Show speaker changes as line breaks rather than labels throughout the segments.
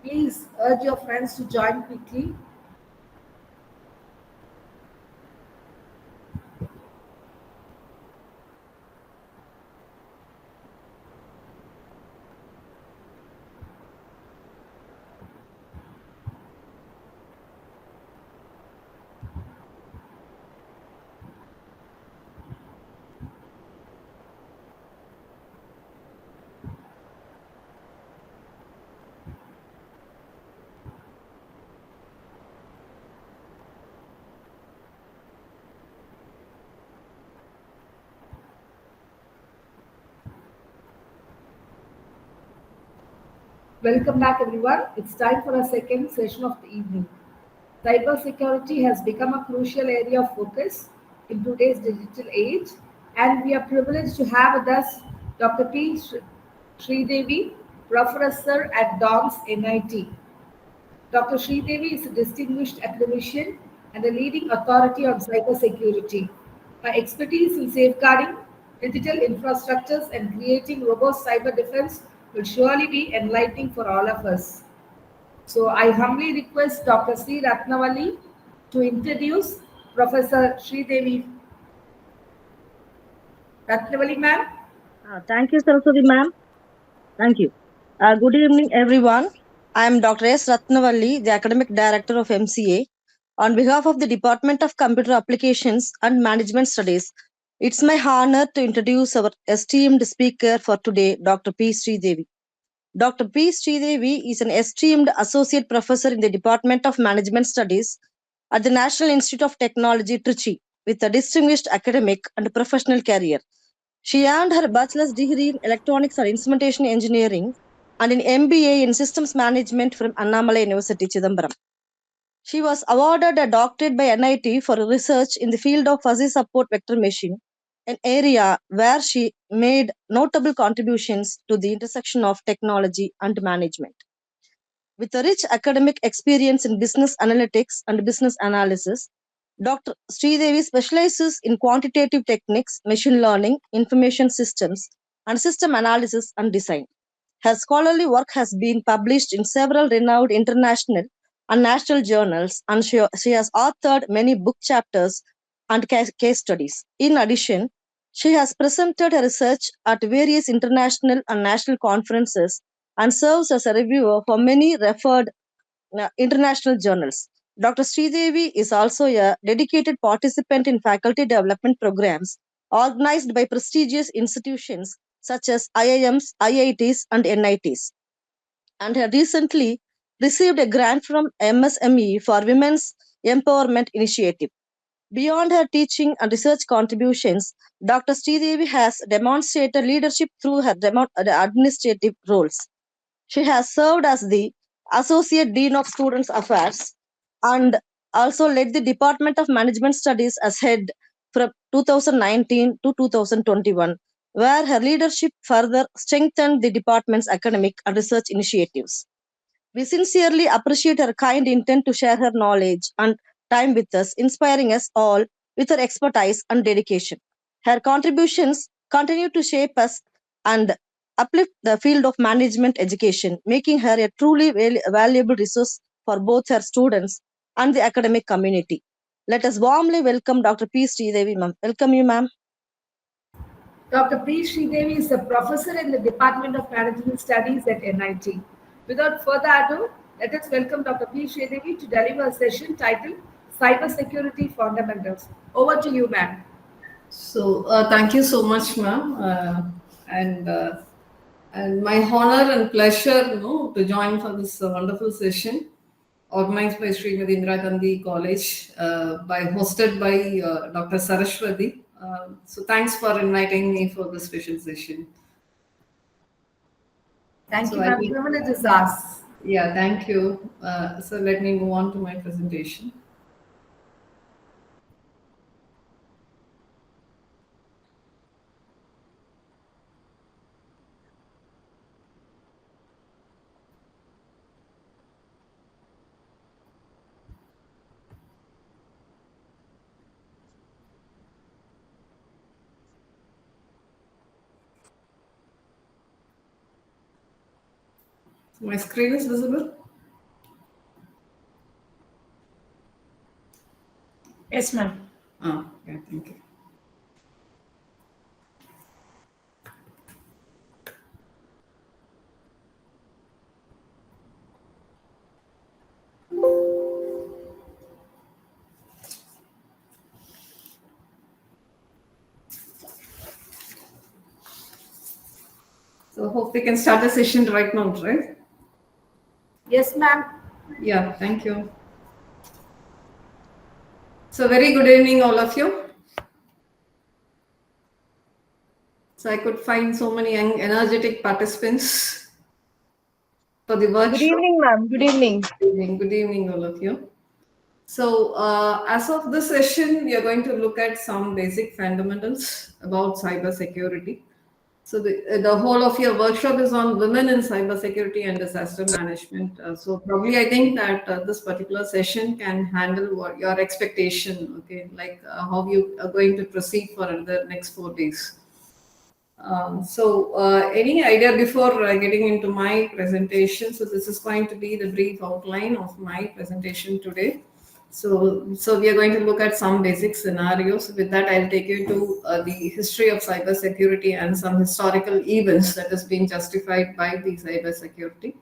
Please urge your friends to join quickly. Welcome back, everyone. It's time for our second session of the evening. Cybersecurity has become a crucial area of focus in today's digital age, and we are privileged to have with us Dr. P. Sridevi, professor at DOMS NIT. Dr. Sridevi is a distinguished academician and a leading authority on cybersecurity. Her expertise in safeguarding digital infrastructures and creating robust cyber defense will surely be enlightening for all of us. So I humbly request Dr. Sri Ratnavalli to introduce Professor Sridevi. Ratnavalli ma'am.
Thank you, Saraswati ma'am. Thank you. Good evening, everyone. I am Dr. S. Ratnavalli, the Academic Director of MCA. On behalf of the Department of Computer Applications and Management Studies, it's my honor to introduce our esteemed speaker for today, Dr. P. Sridevi. Dr. P. Sridevi is an esteemed Associate Professor in the Department of Management Studies at the National Institute of Technology, Trichy, with a distinguished academic and professional career. She earned her bachelor's degree in electronics and instrumentation engineering and an MBA in systems management from Annamalai University, Chidambaram. She was awarded a doctorate by NIT for research in the field of fuzzy support vector machine, an area where she made notable contributions to the intersection of technology and management. With a rich academic experience in business analytics and business analysis, Dr. Sridevi specializes in quantitative techniques, machine learning, information systems, and system analysis and design. Her scholarly work has been published in several renowned international and national journals, and she has authored many book chapters and case studies. In addition, she has presented her research at various international and national conferences and serves as a reviewer for many referred international journals. Dr. Sridevi is also a dedicated participant in faculty development programs organized by prestigious institutions such as IIMs, IITs, and NITs, and had recently received a grant from MSME for Women's Empowerment Initiative. Beyond her teaching and research contributions, Dr. Sridevi has demonstrated leadership through her administrative roles. She has served as the Associate Dean of Students Affairs and also led the Department of Management Studies as head from 2019 to 2021, where her leadership further strengthened the department's academic and research initiatives. We sincerely appreciate her kind intent to share her knowledge and time with us, inspiring us all with her expertise and dedication. Her contributions continue to shape us and uplift the field of management education, making her a truly valuable resource for both her students and the academic community. Let us warmly welcome Dr. P. Sridevi, ma'am. Welcome you, ma'am.
Dr. P. Sridevi is a professor in the Department of Management Studies at NIT. Without further ado, let us welcome Dr. P. Sridevi to deliver a session titled Cybersecurity Fundamentals. Over to you, ma'am.
Thank you so much, ma'am, and my honor and pleasure, to join for this wonderful session organized by Srimati Indira Gandhi College, hosted by Dr. Saraswati. So thanks for inviting me for this special session.
Thank you,
So I
ma'am.
think,
Privilege is ours.
yeah, thank you. So let me move on to my presentation. My screen is visible?
Yes, ma'am.
Okay, thank you. So hope we can start the session right now, right?
Yes, ma'am.
Yeah, thank you. So very good evening, all of you. So I could find so many young, energetic participants for the
Good
workshop.
evening, ma'am. Good evening.
Good evening, all of you. So, as of this session, we are going to look at some basic fundamentals about cybersecurity. So, the whole of your workshop is on women in cybersecurity and disaster management. So, probably I think that this particular session can handle what your expectation, okay, like how you are going to proceed for the next 4 days. Any idea before getting into my presentation? So, this is going to be the brief outline of my presentation today. So we are going to look at some basic scenarios. With that, I'll take you to the history of cybersecurity and some historical events that has been justified by the cybersecurity,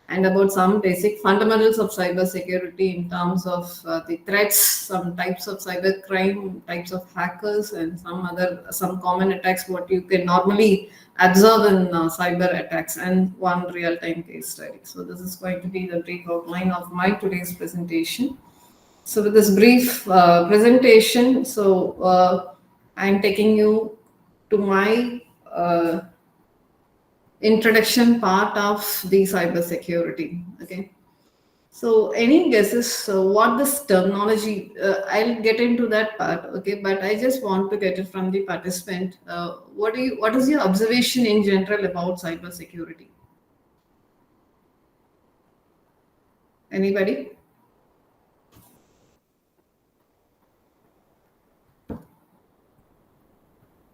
and about some basic fundamentals of cybersecurity in terms of the threats, some types of cybercrime, types of hackers, and some common attacks what you can normally observe in cyber attacks, and one real-time case study. So this is going to be the brief outline of my today's presentation. So with this brief presentation, I'm taking you to my introduction part of the cybersecurity. Okay. So any guesses what this terminology? I'll get into that part. Okay, but I just want to get it from the participant. What is your observation in general about cybersecurity? Anybody?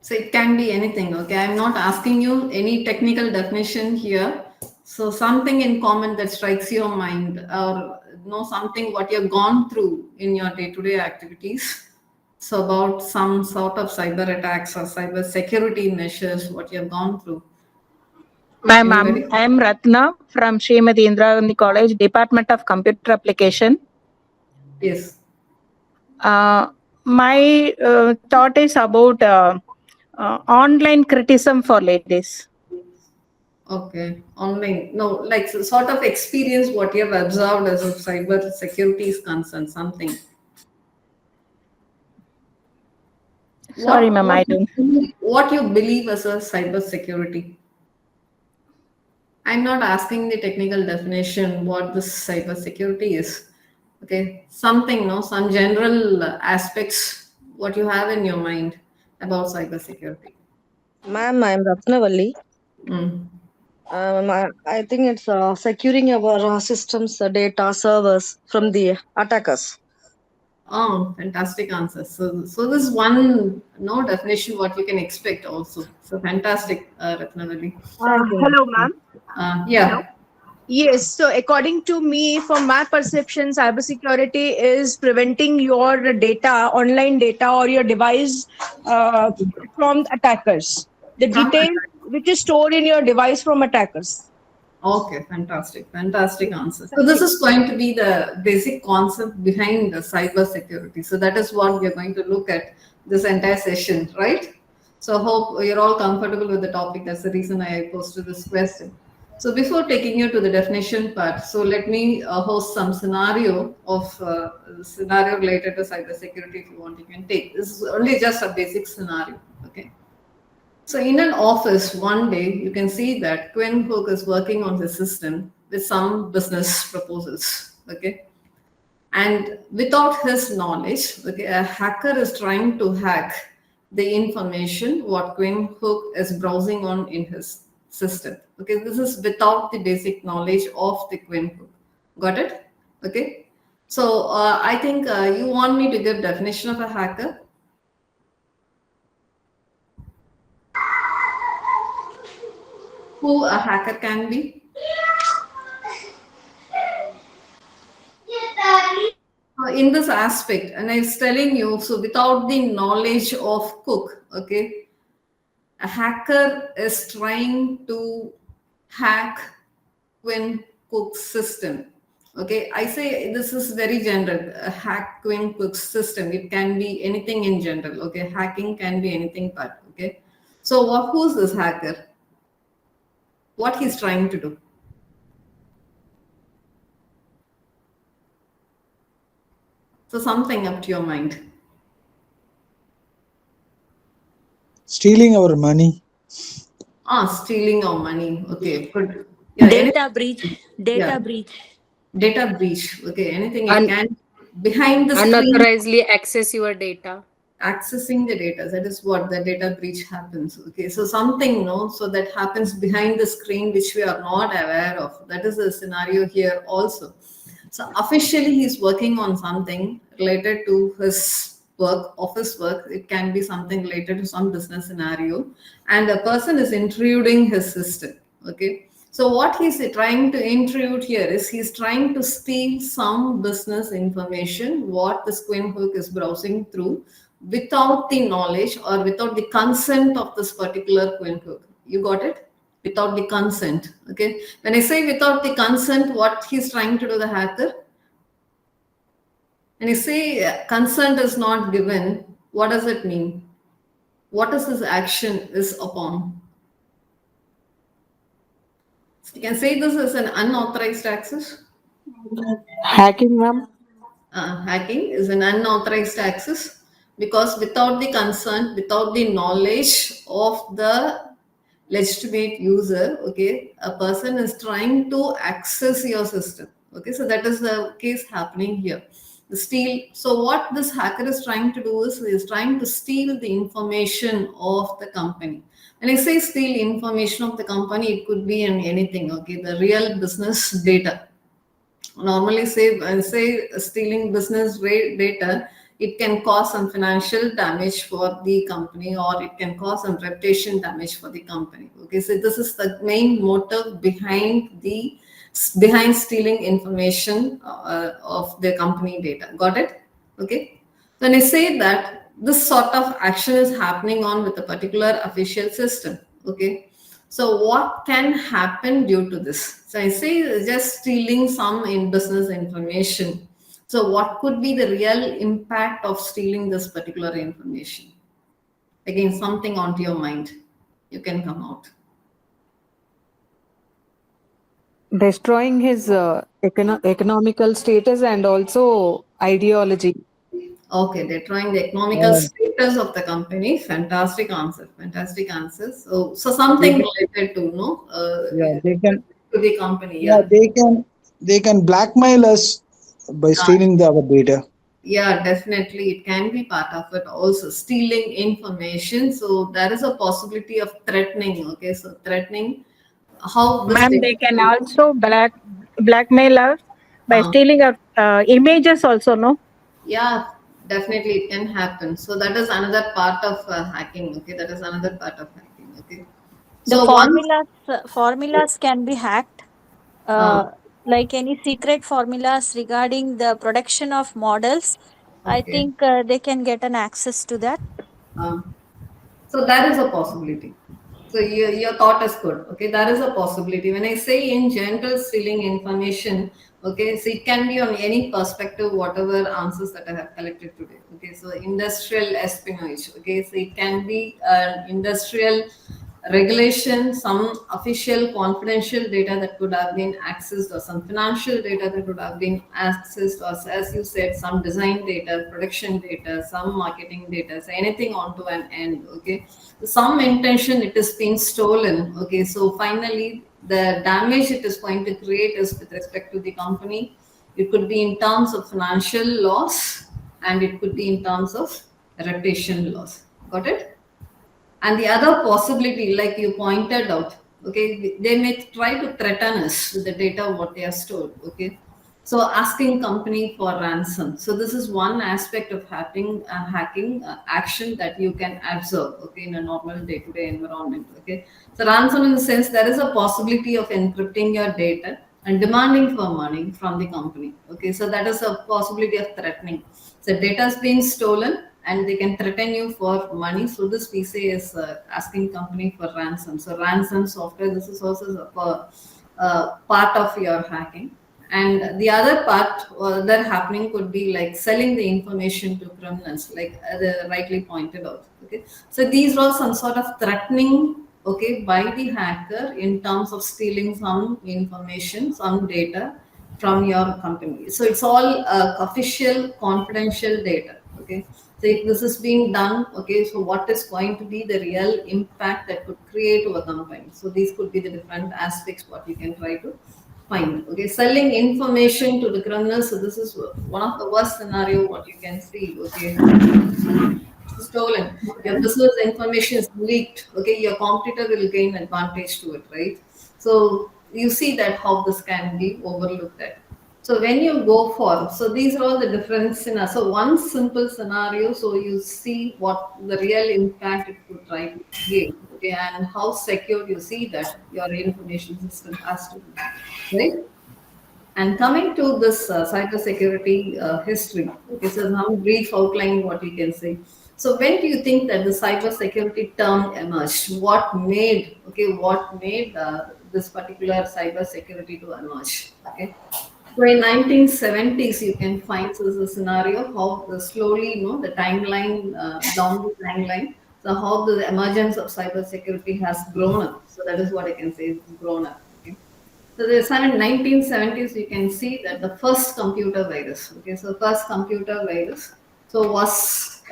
So it can be anything, okay? I'm not asking you any technical definition here. So something in common that strikes your mind, or something what you've gone through in your day-to-day activities. So about some sort of cyber attacks or cyber security measures, what you've gone through.
Ma'am,
Anybody?
I'm Ratna from Srimati Indira Gandhi College, Department of Computer Application.
Yes.
My thought is about online criticism for ladies.
Okay. Online. No, like sort of experience what you have observed as of cyber security is concerned, something.
Sorry, ma'am, I don't.
What you believe as a cyber security? I'm not asking the technical definition what this cyber security is. Okay, something, no, some general aspects what you have in your mind about cyber security.
Ma'am, I'm Ratnavalli.
Mm.
I think it's securing our systems, data, servers from the attackers.
Oh, fantastic answer. So this is one no definition what you can expect also. So fantastic, Ratnavali.
Thank you, ma'am.
Hello, ma'am.
Yeah.
Hello. Yes. So, according to me, from my perception, cybersecurity is preventing your data, online data, or your device from attackers. The
From
details which is stored in your device from attackers.
Okay, fantastic, fantastic answer. So
Thank
this
you.
is going to be the basic concept behind the cyber security. So that is what we are going to look at this entire session, right? So hope you're all comfortable with the topic. That's the reason I posted this question. So before taking you to the definition part, so let me host some scenario related to cyber security. If you want, you can take. This is only just a basic scenario. Okay. So in an office, one day you can see that Quinn Hook is working on the system with some business proposals. Okay. And without his knowledge, okay, a hacker is trying to hack the information what Quinn Hook is browsing on in his system. Okay, this is without the basic knowledge of the Quinn Hook. Got it? Okay. So I think you want me to give definition of a hacker. Who a hacker can be? in this aspect, and I was telling you, so without the knowledge of cook, okay, a hacker is trying to hack Quinn Cook's system. Okay, I say this is very general. A hack Quinn Cook's system. It can be anything in general. Okay, hacking can be anything but. Okay, so who's this hacker? What he's trying to do? So something up to your mind.
Stealing our money.
Stealing our money. Okay, good. Yeah,
Data breach.
yeah,
Data breach.
data breach. Okay, anything it can behind the screen.
Unauthorizedly access your data.
Accessing the data, that is what the data breach happens. Okay, so something, no, so that happens behind the screen which we are not aware of. That is the scenario here also. So officially he's working on something related to his work, office work. It can be something related to some business scenario, and a person is intruding his system. Okay, so what he's trying to intrude here is he's trying to steal some business information what the Quinn hook is browsing through without the knowledge or without the consent of this particular Quinn hook. You got it? Without the consent. Okay, when I say without the consent, what he's trying to do, the hacker, when I say consent is not given, what does it mean? What is this action is upon? You can say this is an unauthorized access.
Hacking, ma'am.
Hacking is an unauthorized access, because without the consent, without the knowledge of the legitimate user, okay, a person is trying to access your system. Okay, so that is the case happening here. The steal. So what this hacker is trying to do is he is trying to steal the information of the company. When I say steal information of the company, it could be in anything. Okay, the real business data. Normally say stealing business data, it can cause some financial damage for the company, or it can cause some reputation damage for the company. Okay, so this is the main motive behind stealing information of the company data. Got it? Okay, when I say that this sort of action is happening on with a particular official system. Okay, so what can happen due to this? So I say just stealing some in business information. So what could be the real impact of stealing this particular information? Again, something onto your mind. You can come out.
Destroying his economical status and also ideology.
Okay, they're trying the economical status of the company. Fantastic answer. Fantastic answer. So something related to
Yeah, they can.
to the company.
Yeah,
Yeah.
they can blackmail us by stealing our data.
Yeah, definitely. It can be part of it also. Stealing information. So there is a possibility of threatening. Okay, so threatening how this
Ma'am, they can also blackmail us by stealing our images also, no?
Yeah, definitely it can happen. So that is another part of hacking. Okay, that is another part of hacking. Okay,
The
so
formulas can be hacked.
uh,
Like any secret formulas regarding the production of models. I
okay,
think they can get an access to that.
uh, so that is a possibility. So your thought is good. Okay, that is a possibility. When I say in general stealing information, okay, so it can be on any perspective, whatever answers that I have collected today. Okay, so industrial espionage. Okay, so it can be industrial regulation, some official confidential data that could have been accessed, or some financial data that could have been accessed, or as you said, some design data, production data, some marketing data, so anything onto an end. Okay, some intention it is being stolen. Okay, so finally the damage it is going to create is with respect to the company. It could be in terms of financial loss, and it could be in terms of reputation loss. Got it? And the other possibility, like you pointed out, okay, they may try to threaten us with the data what they are stored. Okay, so asking company for ransom. So this is one aspect of hacking action that you can observe. Okay, in a normal day-to-day environment. Okay, so ransom in the sense there is a possibility of encrypting your data. and demanding for money from the company. Okay, so that is a possibility of threatening. So data is being stolen and they can threaten you for money. So this we say is asking company for ransom. So ransom software, this is also a part of your hacking. And the other part that happening could be like selling the information to criminals, like rightly pointed out. Okay, so these are some sort of threatening, okay, by the hacker in terms of stealing some information, some data from your company. So it's all official, confidential data. Okay, so if this is being done, okay, so what is going to be the real impact that could create to a company? So these could be the different aspects what you can try to find. Okay, selling information to the criminals. So this is one of the worst scenario what you can see. Okay, stolen. Your business information is leaked. Okay, your competitor will gain advantage to it, right? So you see that how this can be overlooked at. So when you go for, so these are all the different scenarios. So one simple scenario, so you see what the real impact it could try to give, okay, and how secure you see that your information system has to be, right? And coming to this cybersecurity history, okay, so some brief outline what you can say. So when do you think that the cybersecurity term emerged? What made this particular cybersecurity to emerge? Okay, so in 1970s, you can find this a scenario how slowly, the timeline, down the timeline, so how the emergence of cybersecurity has grown up. So that is what I can say, it's grown up. Okay. So the 1970s, you can see that the first computer virus. Okay, so first computer virus, so was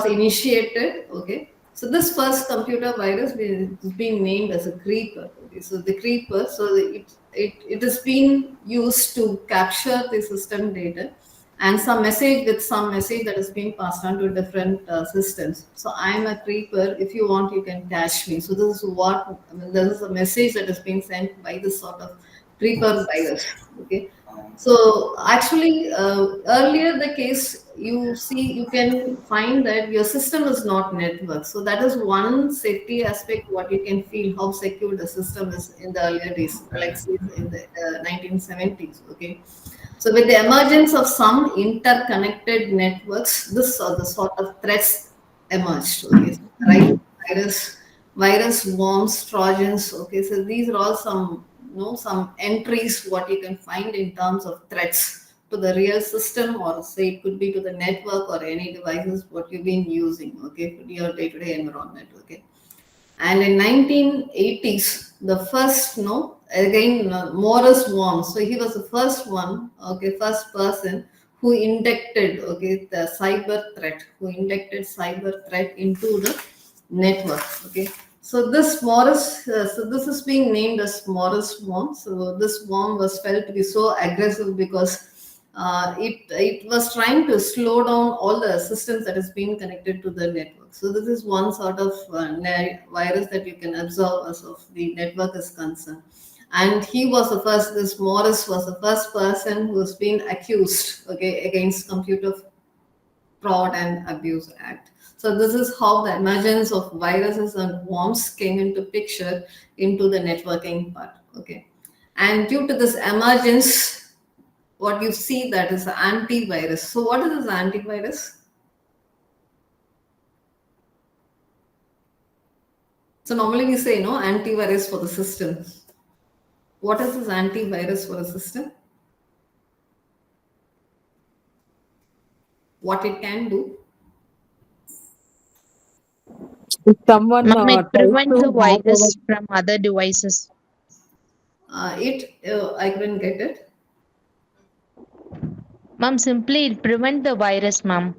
initiated. Okay, so this first computer virus is being named as a creeper. Okay, so the creeper, so it is being used to capture the system data and some message that is being passed on to different systems. So I'm a creeper. If you want, you can catch me. So this is a message that is being sent by this sort of creeper virus. Okay. So actually, earlier the case you can find that your system is not network. So that is one safety aspect. What you can feel how secure the system is in the earlier days, like say in the 1970s. Okay, so with the emergence of some interconnected networks, this or the sort of threats emerged. Okay, so, right? Virus, worms, trojans. Okay, so these are all some entries what you can find in terms of threats to the real system, or say it could be to the network or any devices what you've been using. Okay, for your day-to-day environment. Okay. And in 1980s, the first, again, Morris worm. So he was the first one, okay, first person who injected, okay, the cyber threat into the network, okay. So this is being named as Morris worm. So this worm was felt to be so aggressive because it was trying to slow down all the systems that is being connected to the network. So this is one sort of virus that you can observe as of the network is concerned. And this Morris was the first person who has been accused, okay, against Computer Fraud and Abuse Act. So this is how the emergence of viruses and worms came into picture into the networking part. Okay. And due to this emergence, what you see that is antivirus. So what is this antivirus? So normally we say antivirus for the system. What is this antivirus for a system? What it can do?
If someone
Ma'am, it
tries
prevents
to
the
hack our
virus from other devices.
I couldn't get it.
Ma'am, simply it prevents the virus, ma'am.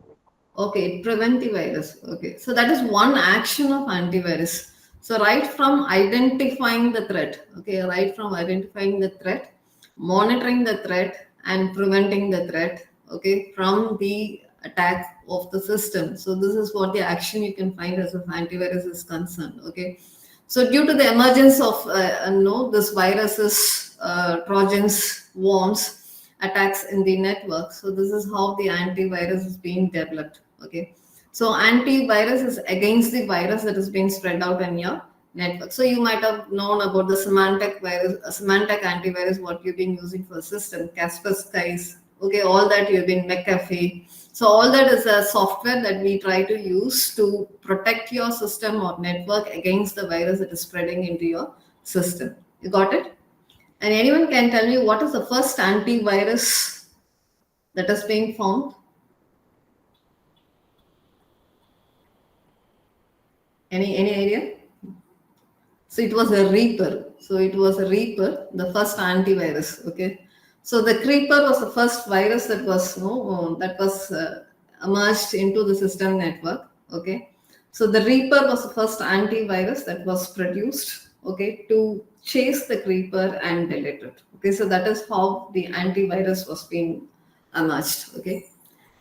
Okay, prevent the virus. Okay, so that is one action of antivirus. So right from identifying the threat, okay, right from identifying the threat, monitoring the threat, and preventing the threat, okay, from the attack of the system. So this is what the action you can find as of antivirus is concerned. Okay, so due to the emergence of this viruses, trojans, worms, attacks in the network. So this is how the antivirus is being developed. Okay. So antivirus is against the virus that is being spread out in your network. So you might have known about the semantic virus, semantic antivirus, what you've been using for system, Kaspersky, okay, all that you've been McAfee. So all that is a software that we try to use to protect your system or network against the virus that is spreading into your system. You got it? And anyone can tell me what is the first antivirus that is being found? Any idea? So it was a Reaper. So it was a Reaper, the first antivirus. Okay. So the Creeper was the first virus that was emerged into the system network. Okay. So the Reaper was the first antivirus that was produced. Okay, to chase the Creeper and delete it. Okay. So that is how the antivirus was being emerged. Okay.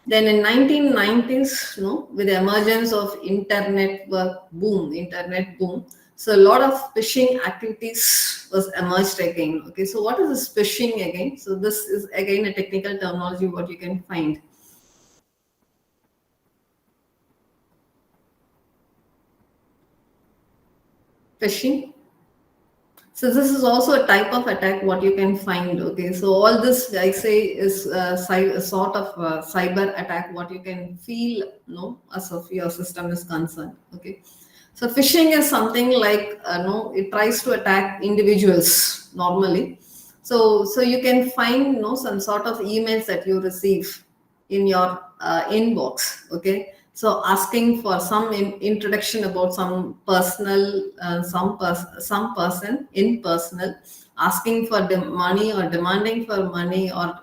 Then in 1990s, with the emergence of internet boom, so a lot of phishing activities was emerged again. Okay, so what is this phishing again? So this is again a technical terminology what you can find. Phishing. So this is also a type of attack what you can find. Okay, so all this I say is a sort of a cyber attack what you can feel, as of your system is concerned. Okay, so phishing is something like it tries to attack individuals normally. So you can find some sort of emails that you receive in your inbox. Okay, so asking for some introduction about some personal, some person in personal, asking for money or demanding for money or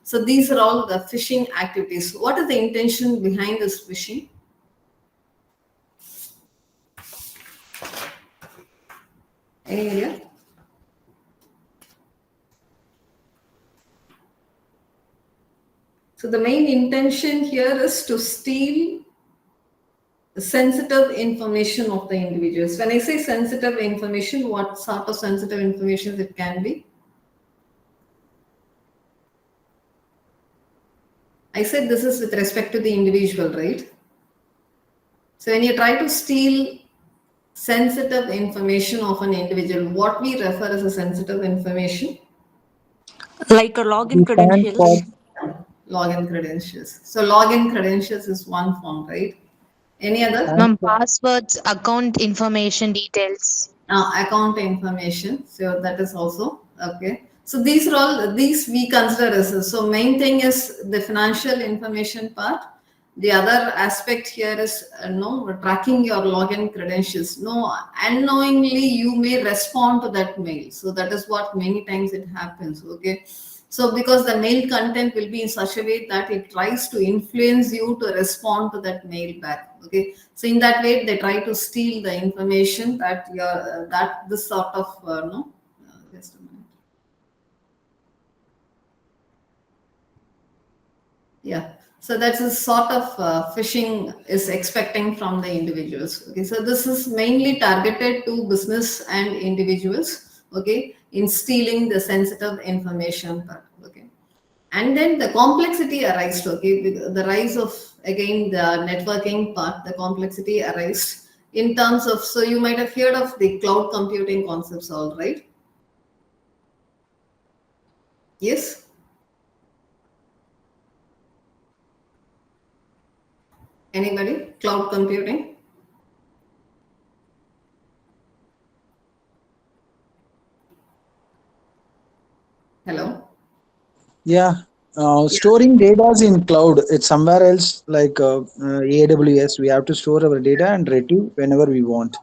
So these are all the phishing activities. What is the intention behind this phishing? Any idea? So the main intention here is to steal the sensitive information of the individuals. When I say sensitive information, what sort of sensitive information it can be? I said this is with respect to the individual, right? So when you try to steal sensitive information of an individual, what we refer as a sensitive information?
Like a login credentials.
Login credentials. So login credentials is one form, right? Any other?
Ma'am, passwords, account information details.
Account information. So that is also okay. So these are all these we consider as so main thing is the financial information part. The other aspect here is tracking your login credentials. Unknowingly you may respond to that mail. So that is what many times it happens. Okay. So because the mail content will be in such a way that it tries to influence you to respond to that mail back. Okay. So in that way they try to steal the information that you're that this sort of just a minute. Yeah. So that's a sort of phishing is expecting from the individuals. Okay, so this is mainly targeted to business and individuals. Okay, in stealing the sensitive information part. Okay, and then the complexity arises. Okay, the rise of again the networking part, the complexity arises in terms of. So you might have heard of the cloud computing concepts, all right? Yes. Anybody? Cloud computing? Hello?
Yeah. Storing data in cloud. It's somewhere else like AWS. We have to store our data and retrieve whenever we want.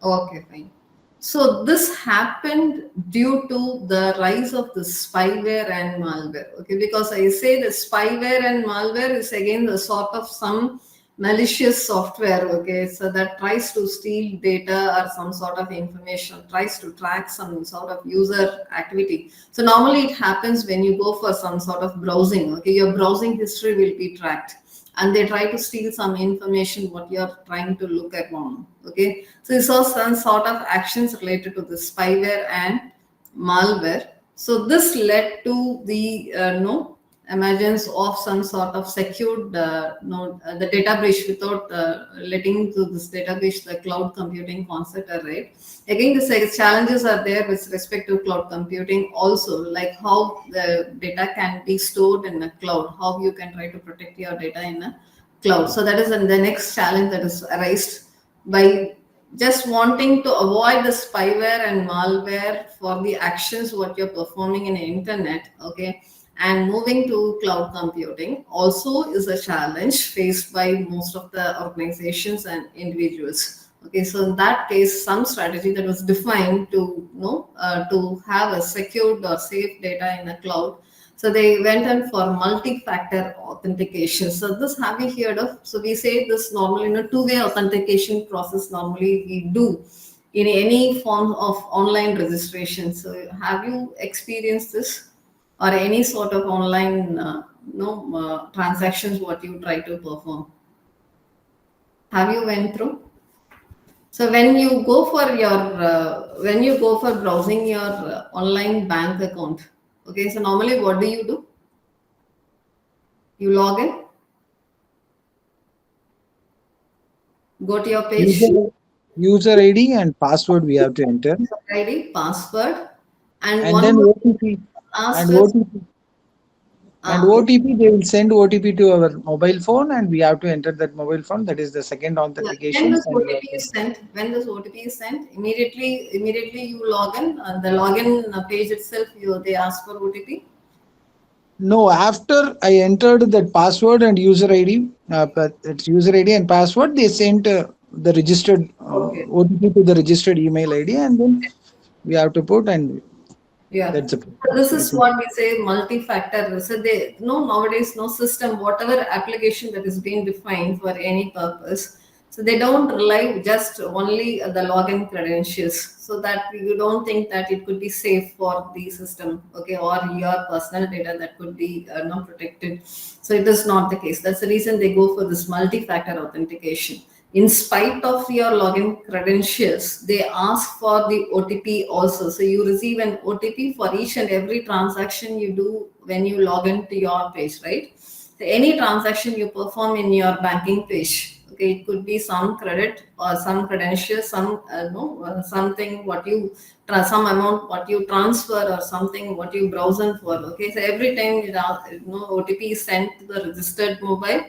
Okay, fine. So this happened due to the rise of the spyware and malware. Okay, because I say the spyware and malware is again the sort of some malicious software. Okay, so that tries to steal data or some sort of information, tries to track some sort of user activity. So normally it happens when you go for some sort of browsing. Okay, your browsing history will be tracked and they try to steal some information what you're trying to look at on. Okay, so this was some sort of actions related to the spyware and malware. So this led to the emergence of some sort of secured the data breach without letting to this data breach the cloud computing concept arrive. Again, the challenges are there with respect to cloud computing also, like how the data can be stored in a cloud, how you can try to protect your data in a cloud. So that is the next challenge that is arised by just wanting to avoid the spyware and malware for the actions what you're performing in the internet, okay, and moving to cloud computing also is a challenge faced by most of the organizations and individuals. Okay, so in that case, some strategy that was defined to to have a secured or safe data in the cloud. So they went in for multi-factor authentication. So this have you heard of? So we say this normally in a two-way authentication process. Normally we do in any form of online registration. So have you experienced this or any sort of online transactions what you try to perform? Have you went through? So when you go for your browsing your online bank account, okay. So normally, what do? You log in, go to your page,
User ID and password we have to enter,
ID, password, and
and
one
then
more
OTP
ask
and
us.
OTP and OTP. They will send OTP to our mobile phone, and we have to enter that mobile phone. That is the second
When
authentication.
this OTP is sent, immediately you log in. The login page itself, they ask for OTP.
No, after I entered that password and user ID, but it's user ID and password, they sent the registered
Okay.
OTP to the registered email ID, and then we have to put, and
Yeah.
that's it.
This is what we say multi-factor. So they nowadays no system, whatever application that is being defined for any purpose. So they don't rely just only the login credentials. So that you don't think that it could be safe for the system, okay, or your personal data that could be not protected. So it is not the case. That's the reason they go for this multi-factor authentication. In spite of your login credentials, they ask for the OTP also. So you receive an OTP for each and every transaction you do when you log into your page, right? So any transaction you perform in your banking page, okay, it could be some credit or some credentials, some something what you some amount what you transfer or something what you browse in for. Okay, so every time OTP is sent to the registered mobile,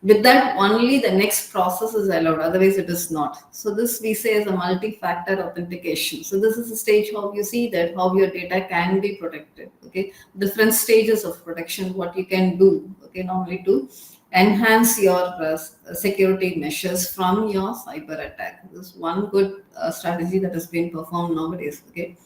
with that only the next process is allowed, otherwise it is not. So this we say is a multi-factor authentication. So this is a stage how you see that how your data can be protected. Okay, different stages of protection what you can do, okay, normally to enhance your security measures from your cyber attack. This is one good strategy that has been performed nowadays. Okay,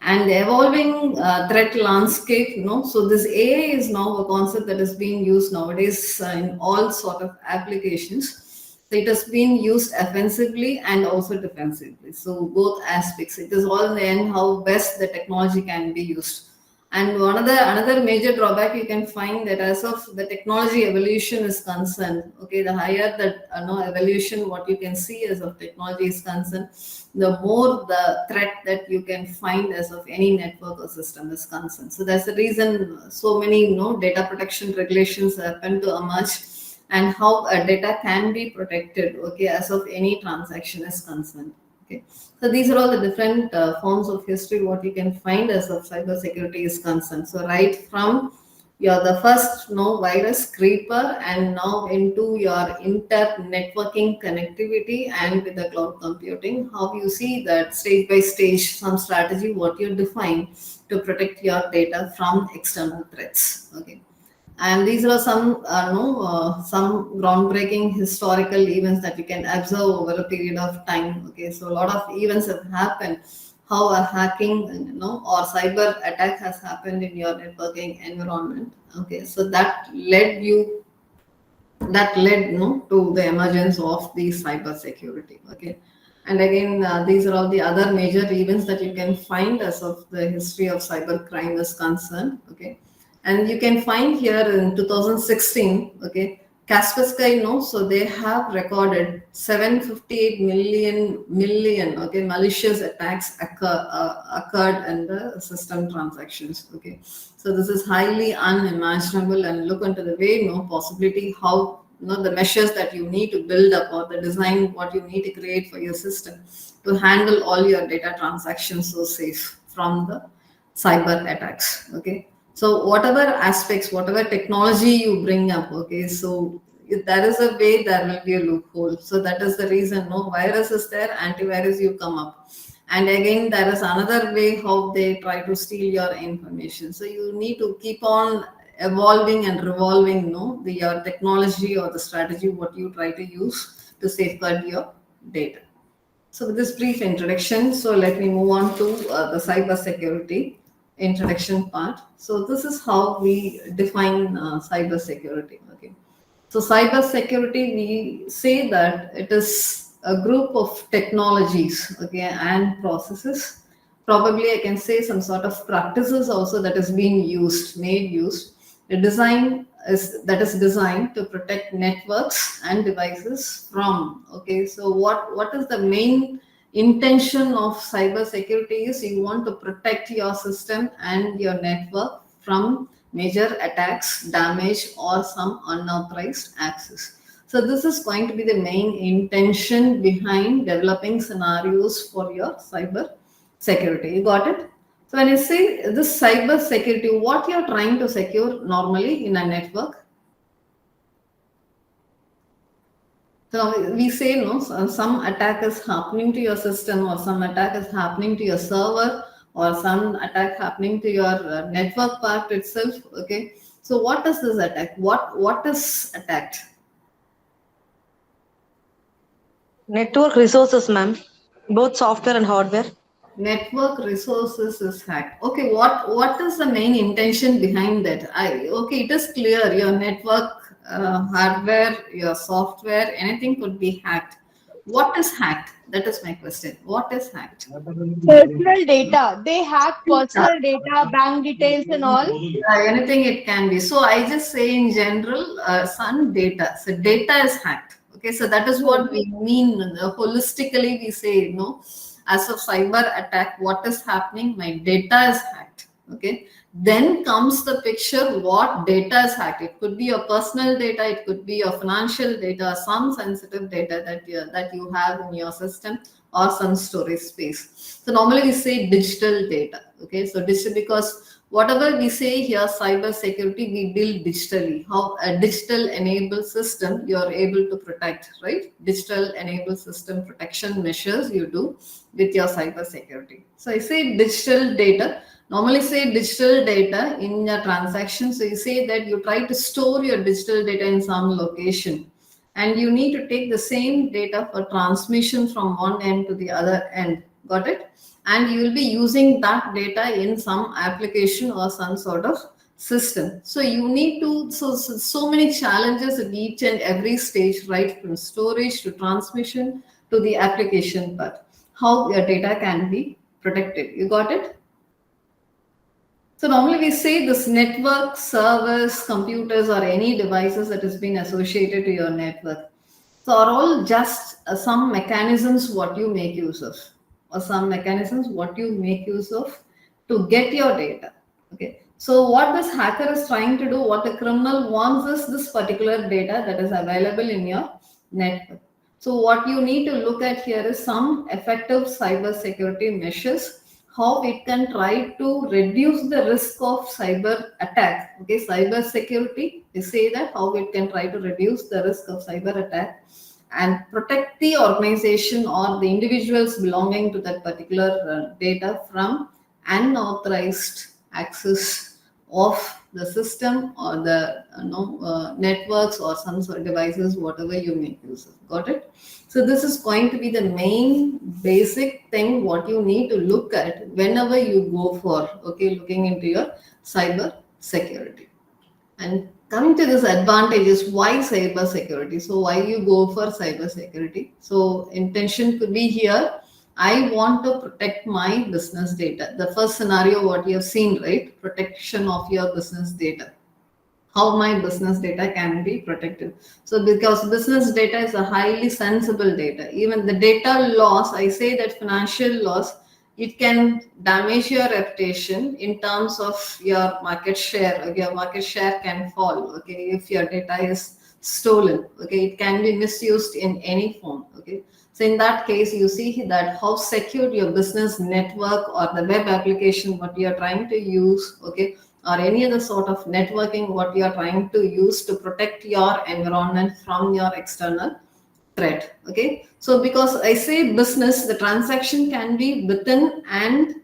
and the evolving threat landscape, so this AI is now a concept that is being used nowadays in all sort of applications. So it has been used offensively and also defensively, so both aspects. It is all in the end how best the technology can be used. And another major drawback you can find that as of the technology evolution is concerned, okay, the higher the evolution what you can see as of technology is concerned, the more the threat that you can find as of any network or system is concerned. So that's the reason so many data protection regulations happen to emerge, and how data can be protected, okay, as of any transaction is concerned. Okay, so these are all the different forms of history what you can find as of cybersecurity is concerned. So right from the first virus creeper, and now into your inter networking connectivity and with the cloud computing, how you see that stage by stage some strategy what you define to protect your data from external threats. Okay, and these are some groundbreaking historical events that you can observe over a period of time. Okay, so a lot of events have happened, how a hacking or cyber attack has happened in your networking environment. Okay, so that led to the emergence of the cyber security. Okay, and again these are all the other major events that you can find as of the history of cyber crime is concerned. Okay, and you can find here in 2016, okay, Kaspersky, so they have recorded 758 million malicious attacks occurred in the system transactions. Okay, so this is highly unimaginable, and look into the way possibility how the measures that you need to build up, or the design what you need to create for your system to handle all your data transactions so safe from the cyber attacks. Okay, so whatever aspects, whatever technology you bring up, okay, so if there is a way, there will be a loophole. So that is the reason no virus is there, antivirus you come up. And again, there is another way how they try to steal your information. So you need to keep on evolving and revolving your technology or the strategy what you try to use to safeguard your data. So with this brief introduction, so let me move on to the cyber security introduction part. So this is how we define cyber security. Okay. So cyber security, we say that it is a group of technologies, okay, and processes. Probably I can say some sort of practices also that is being made used. The design is designed to protect networks and devices from. Okay, so what is the main intention of cyber security is you want to protect your system and your network from major attacks, damage, or some unauthorized access. So this is going to be the main intention behind developing scenarios for your cyber security. You got it? So when you say this cyber security, what you're trying to secure normally in a network? So we say some attack is happening to your system, or some attack is happening to your server, or some attack happening to your network part itself. Okay, so what is this attack? What is attacked?
Network resources, ma'am, both software and hardware.
Network resources is hacked. Okay, what is the main intention behind that? Okay, it is clear your network hardware, your software, anything could be hacked. What is hacked? That is my question. What is hacked?
Personal data. They hack personal data, bank details, and all.
Anything it can be. So I just say in general, some data. So data is hacked. Okay, so that is what we mean. Holistically, we say, as a cyber attack, what is happening? My data is hacked. Okay, then comes the picture what data is hacked. It could be your personal data, it could be your financial data, some sensitive data that you have in your system, or some storage space. So normally we say digital data. Okay, so digital, because whatever we say here, cyber security, we build digitally. How a digital enabled system you are able to protect, right? Digital enabled system protection measures you do with your cyber security. So I say digital data. Normally say digital data in a transaction. So you say that you try to store your digital data in some location, and you need to take the same data for transmission from one end to the other end. Got it? And you will be using that data in some application or some sort of system. So you need to, so many challenges at each and every stage, right from storage to transmission to the application part, how your data can be protected. You got it? So normally we say this network, servers, computers, or any devices that has been associated to your network. So are all just some mechanisms what you make use of, or some mechanisms what you make use of to get your data. Okay. So what this hacker is trying to do, what the criminal wants is this particular data that is available in your network. So what you need to look at here is some effective cyber security measures, how it can try to reduce the risk of cyber attack. Okay, cyber security, they say that how it can try to reduce the risk of cyber attack and protect the organization or the individuals belonging to that particular data from unauthorized access of the system or the networks or some sort of devices, whatever you make use of. Got it? So this is going to be the main basic thing what you need to look at whenever you go for looking into your cyber security. And coming to this advantages, why cyber security? So why you go for cyber security? So intention could be here, I want to protect my business data. The first scenario what you have seen, right? Protection of your business data. how my business data can be protected. So because business data is a highly sensible data, even the data loss, I say that financial loss, it can damage your reputation in terms of your market share. Okay, your market share can fall. Okay, if your data is stolen. Okay, it can be misused in any form. Okay, so in that case, you see that how secure your business network or the web application what you are trying to use. Okay, or any other sort of networking what you are trying to use to protect your environment from your external threat. Okay, so because I say business, the transaction can be within and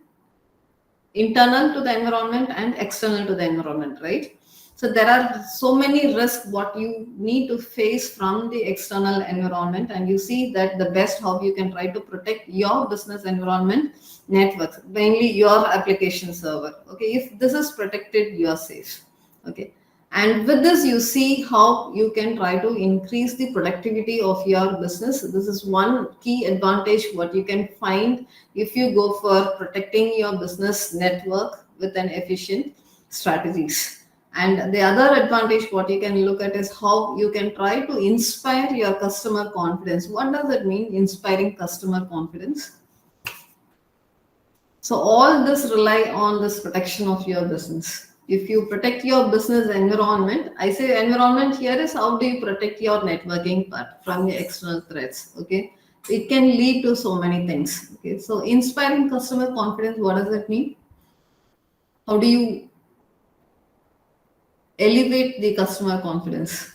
internal to the environment and external to the environment, right? So there are so many risks what you need to face from the external environment, and you see that the best how you can try to protect your business environment networks, mainly your application server. Okay, if this is protected, you are safe. Okay, and with this you see how you can try to increase the productivity of your business. This is one key advantage what you can find if you go for protecting your business network with an efficient strategies. And the other advantage what you can look at is how you can try to inspire your customer confidence. What does it mean, inspiring customer confidence? So all this rely on this protection of your business. If you protect your business environment, I say environment here is how do you protect your networking part from the external threats. Okay, it can lead to so many things. Okay, so inspiring customer confidence, what does that mean? How do you elevate the customer confidence?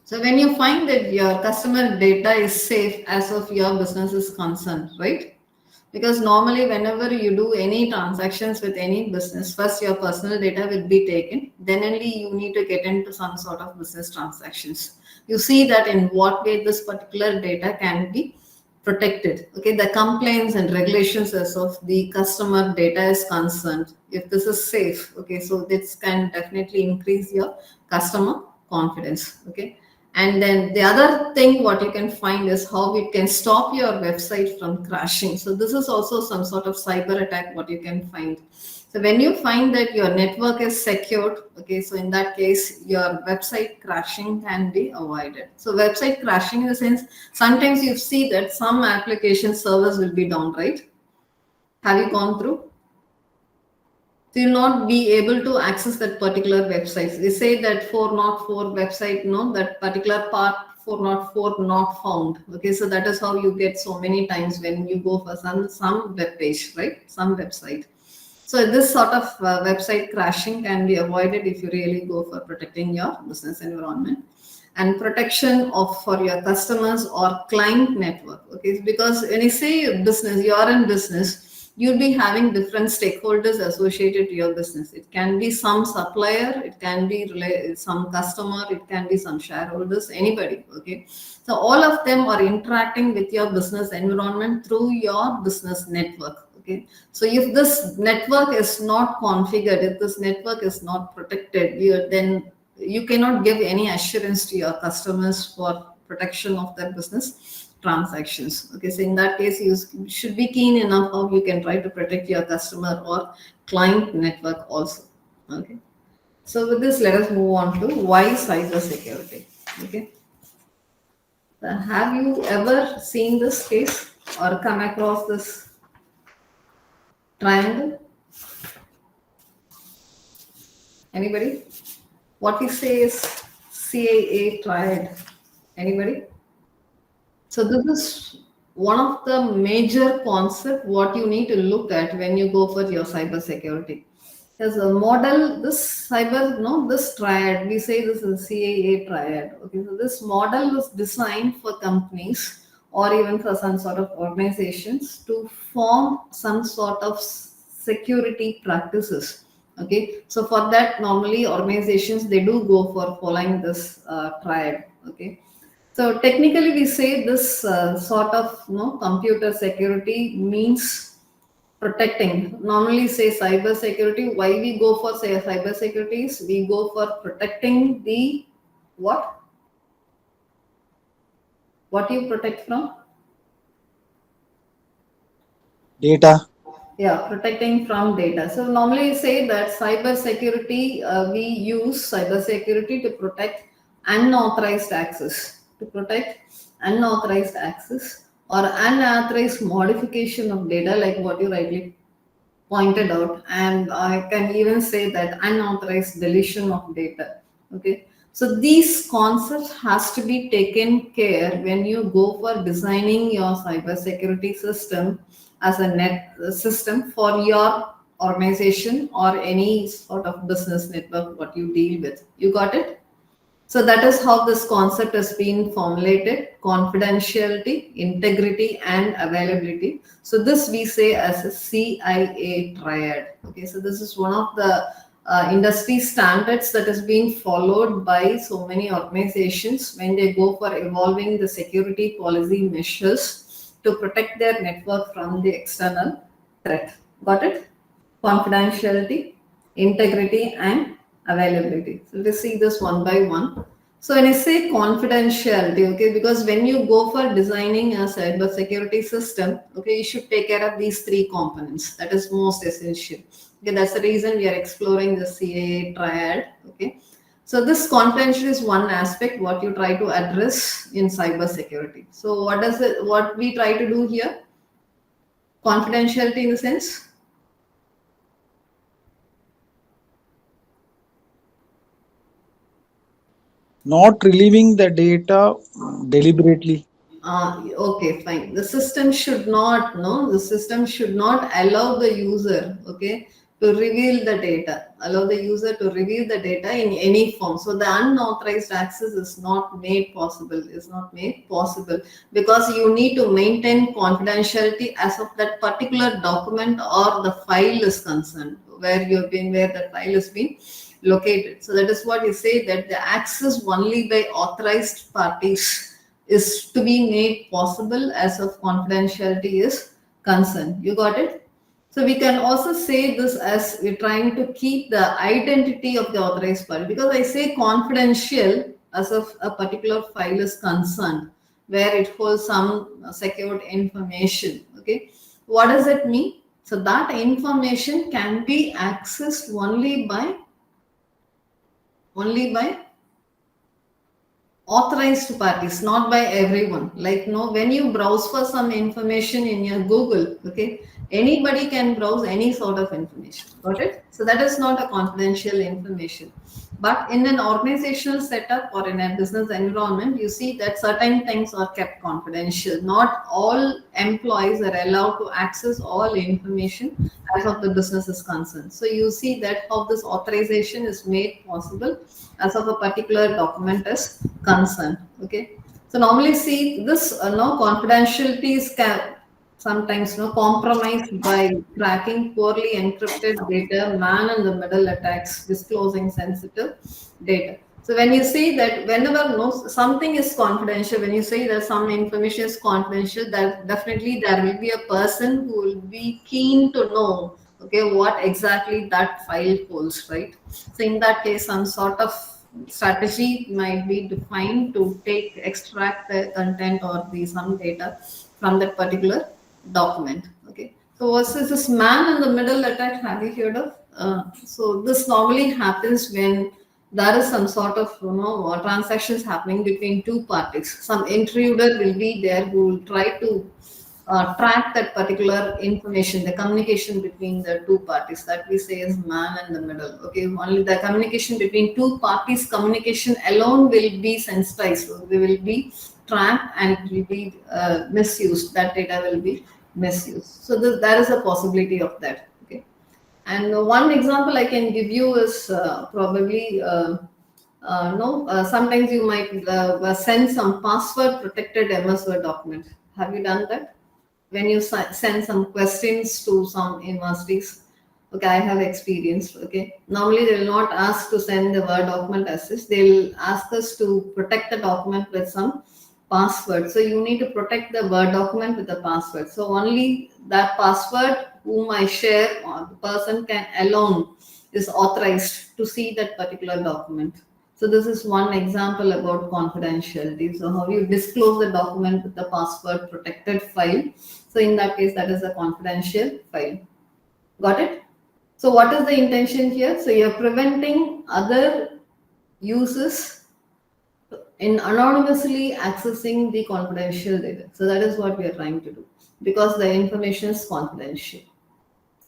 So when you find that your customer data is safe as of your business is concerned, right? Because normally whenever you do any transactions with any business, first your personal data will be taken, then only you need to get into some sort of business transactions. You see that in what way this particular data can be protected. Okay, the complaints and regulations as of the customer data is concerned, if this is safe, okay, so this can definitely increase your customer confidence. Okay, and then the other thing what you can find is how it can stop your website from crashing. So this is also some sort of cyber attack what you can find. So when you find that your network is secured, okay, so in that case, your website crashing can be avoided. So website crashing in the sense, sometimes you see that some application servers will be down, right? Have you gone through? So you'll not be able to access that particular website. They say that 404 website, no, that particular part 404 not found. Okay, so that is how you get so many times when you go for some web page, right? Some website. So this sort of website crashing can be avoided if you really go for protecting your business environment and protection of for your customers or client network. Okay, because when you say business, you are in business, you'll be having different stakeholders associated to your business. It can be some supplier, it can be some customer, it can be some shareholders, anybody. Okay, so all of them are interacting with your business environment through your business network. Okay, so if this network is not configured, if this network is not protected, then you cannot give any assurance to your customers for protection of their business transactions. Okay, so in that case, you should be keen enough how you can try to protect your customer or client network also. Okay, so with this, let us move on to why cyber security. Okay, have you ever seen this case or come across this triangle? Anybody? What we say is CAA triad. Anybody? So this is one of the major concept what you need to look at when you go for your cyber security. As a model, this cyber, no, this triad, we say this is CAA triad. Okay, so this model was designed for companies or even for some sort of organizations to form some sort of security practices. Okay, so for that, normally organizations they do go for following this triad. Okay, so technically, we say this sort of computer security means protecting. Normally, say cyber security. Why we go for say cyber security is we go for protecting the what? What you protect from?
Data.
Yeah, protecting from data. So normally you say that cyber security, we use cyber security to protect unauthorized access, to protect unauthorized access or unauthorized modification of data, like what you rightly pointed out, and I can even say that unauthorized deletion of data. Okay, so these concepts has to be taken care when you go for designing your cybersecurity system as a net system for your organization or any sort of business network what you deal with. You got it? So that is how this concept has been formulated: confidentiality, integrity, and availability. So this we say as a CIA triad. Okay, so this is one of the industry standards that is being followed by so many organizations when they go for evolving the security policy measures to protect their network from the external threat. Got it? Confidentiality, integrity, and availability. So let's see this one by one. So when I say confidentiality, okay, because when you go for designing a cyber security system, okay, you should take care of these three components. That is most essential. Okay, that's the reason we are exploring the CAA triad. Okay, so this confidential is one aspect what you try to address in cyber security. So what does it? What we try to do here? Confidentiality in the sense.
Not relieving the data deliberately.
Okay, fine. The system should not, no, the system should not allow the user, okay, to reveal the data, allow the user to reveal the data in any form. So the unauthorized access is not made possible, because you need to maintain confidentiality as of that particular document or the file is concerned, where the file is being located. So that is what you say, that the access only by authorized parties is to be made possible as of confidentiality is concerned. You got it? So we can also say this as we're trying to keep the identity of the authorized party, because I say confidential as of a particular file is concerned, where it holds some secured information. Okay, what does it mean? So that information can be accessed only by authorized parties, not by everyone. Like, no, when you browse for some information in your Google, okay, anybody can browse any sort of information. Got it? So that is not a confidential information. But in an organizational setup or in a business environment, you see that certain things are kept confidential. Not all employees are allowed to access all information as of the business is concerned. So you see that how this authorization is made possible as of a particular document is concerned. Okay, so normally see this no confidentiality is sometimes no compromised by cracking poorly encrypted data, man in the middle attacks, disclosing sensitive data. So when you say that whenever no something is confidential, when you say that some information is confidential, that definitely there will be a person who will be keen to know, okay, what exactly that file holds, right? So in that case, some sort of strategy might be defined to extract the content or the some data from that particular document. Okay. So what's this man in the middle attack? Have you heard of? So this normally happens when there is some sort of transactions happening between two parties. Some intruder will be there who will try to track that particular information, the communication between the two parties, that we say is man in the middle. Okay, only the communication between two parties, communication alone will be sensitized. So they will be tracked and it will be misused. That data will be misused. So there is a possibility of that. Okay, and one example I can give you is probably. No, sometimes you might send some password protected MS Word document. Have you done that? When you send some questions to some universities, okay, I have experienced. Okay, normally they will not ask to send the Word document as such. They'll ask us to protect the document with some password. So you need to protect the Word document with the password. So only that password whom I share or the person can alone is authorized to see that particular document. So this is one example about confidentiality. So how you disclose the document with the password protected file. So in that case, that is a confidential file. Got it? So what is the intention here? So you're preventing other users in anonymously accessing the confidential data. So that is what we are trying to do, because the information is confidential.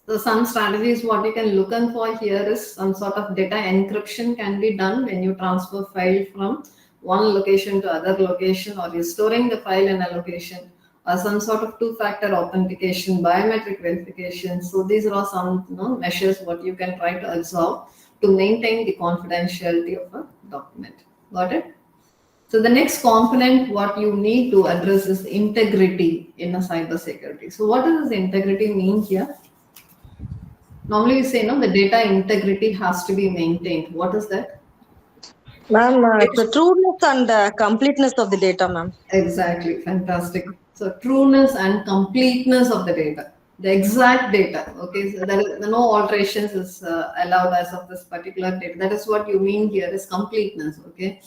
So some strategies what you can look in for here is some sort of data encryption can be done when you transfer file from one location to other location, or you're storing the file in a location, or some sort of two-factor authentication, biometric verification. So these are some measures what you can try to observe to maintain the confidentiality of a document. Got it? So the next component what you need to address is integrity in a cyber security. So what does this integrity mean here? Normally we say no, the data integrity has to be maintained. What is that?
Ma'am, the trueness and completeness of the data, ma'am.
Exactly, fantastic. So trueness and completeness of the data, the exact data. Okay, so there is no alterations is allowed as of this particular data. That is what you mean here is completeness. Okay,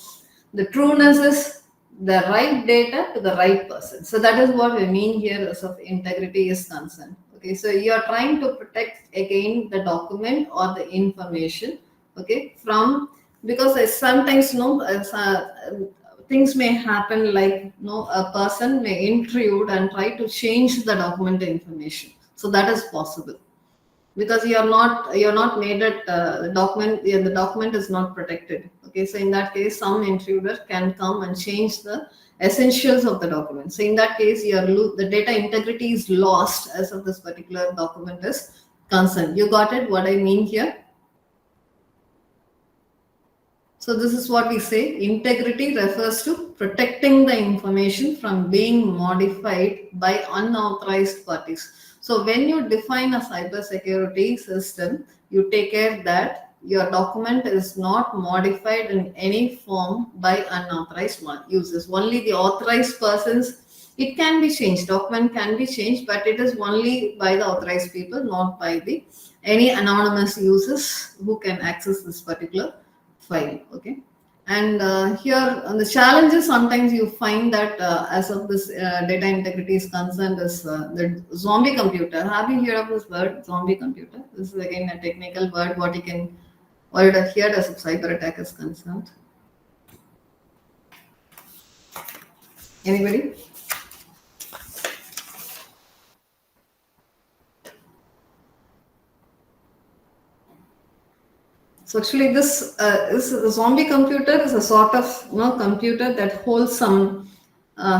the trueness is the right data to the right person. So that is what we mean here as of integrity is concerned. Okay, so you are trying to protect again the document or the information. Okay, from, because sometimes things may happen, like a person may intrude and try to change the document information. So that is possible, because you're not made it the document, the document is not protected. Okay, so in that case some intruder can come and change the essentials of the document. So in that case the data integrity is lost as of this particular document is concerned. You got it what I mean here? So this is what we say. Integrity refers to protecting the information from being modified by unauthorized parties. So when you define a cybersecurity system, you take care that your document is not modified in any form by unauthorized users. Only the authorized persons, it can be changed, document can be changed, but it is only by the authorized people, not by the any anonymous users who can access this particular file. Okay, and here the challenges sometimes you find that as of this data integrity is concerned is the zombie computer. Have you heard of this word, zombie computer? This is again a technical word what you can or you have heard as a cyber attack is concerned. Anybody? So actually, this is the zombie computer is a sort of computer that holds some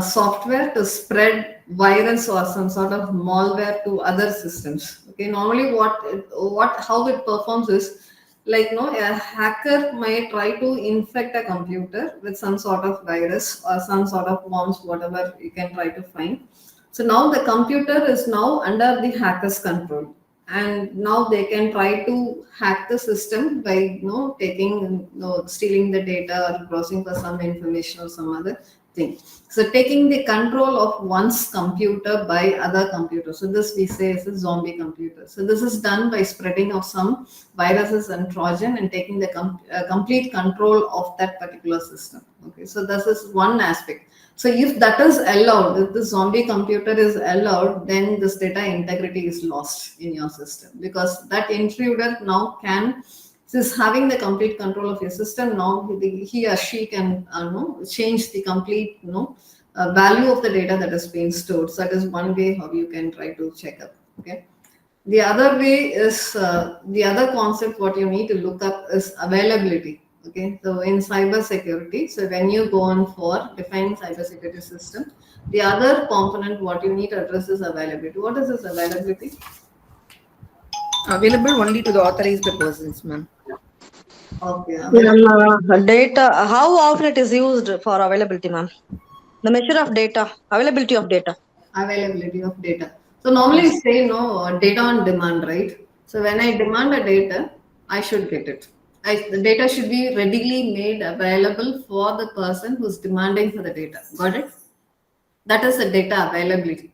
software to spread virus or some sort of malware to other systems. Okay, normally how it performs is like a hacker might try to infect a computer with some sort of virus or some sort of worms, whatever you can try to find. So now the computer is now under the hacker's control, and now they can try to hack the system by taking stealing the data or browsing for some information or some other thing. So taking the control of one's computer by other computers. So this we say is a zombie computer. So this is done by spreading of some viruses and trojan and taking the complete control of that particular system. Okay, so this is one aspect. So if that is allowed, if the zombie computer is allowed, then this data integrity is lost in your system, because that intruder now can, since having the complete control of your system, now he or she can change the complete value of the data that is being stored. So that is one way how you can try to check up. Okay. The other way is the other concept what you need to look up is availability. Okay, so in cyber security, so when you go on for defining cyber security system, the other component what you need to address is availability. What is this availability?
Available only to the authorized persons, ma'am.
Okay,
Data, how often it is used for availability, ma'am? The measure of data, availability of data.
Availability of data. So normally we say data on demand, right? So when I demand a data, I should get it. The data should be readily made available for the person who's demanding for the data. Got it? That is the data availability.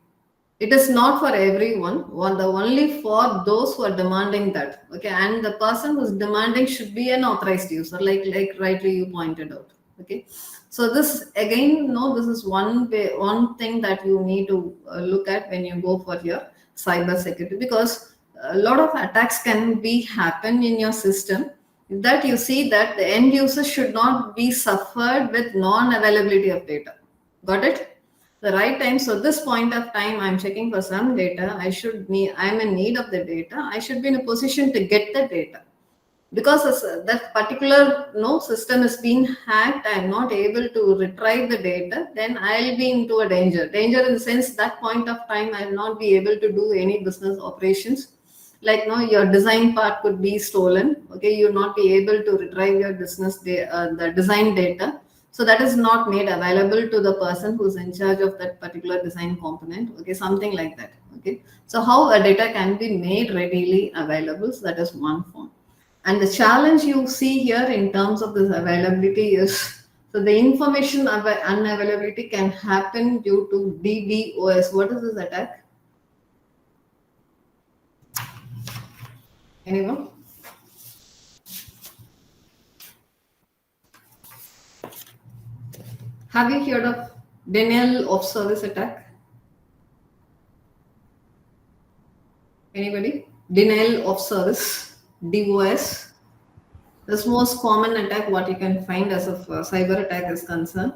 It is not for everyone, only for those who are demanding that. Okay, and the person who's demanding should be an authorized user, like rightly you pointed out. Okay, so this again, this is one thing that you need to look at when you go for your cyber security, because a lot of attacks can be happen in your system, that you see that the end user should not be suffered with non-availability of data. Got it? The right time. So this point of time, I'm checking for some data. I'm in need of the data. I should be in a position to get the data. Because that particular system is being hacked, I'm not able to retrieve the data, then I'll be into a danger in the sense that point of time I'll not be able to do any business operations. Like your design part could be stolen. Okay, you'll not be able to retrieve your the design data. So that is not made available to the person who's in charge of that particular design component. Okay, something like that. Okay, so how a data can be made readily available, so that is one form. And the challenge you see here in terms of this availability is, so the information unavailability can happen due to DDoS. What is this attack? Anyone? Have you heard of denial of service attack? Anybody? Denial of service, DOS. This most common attack what you can find as of cyber attack is concerned.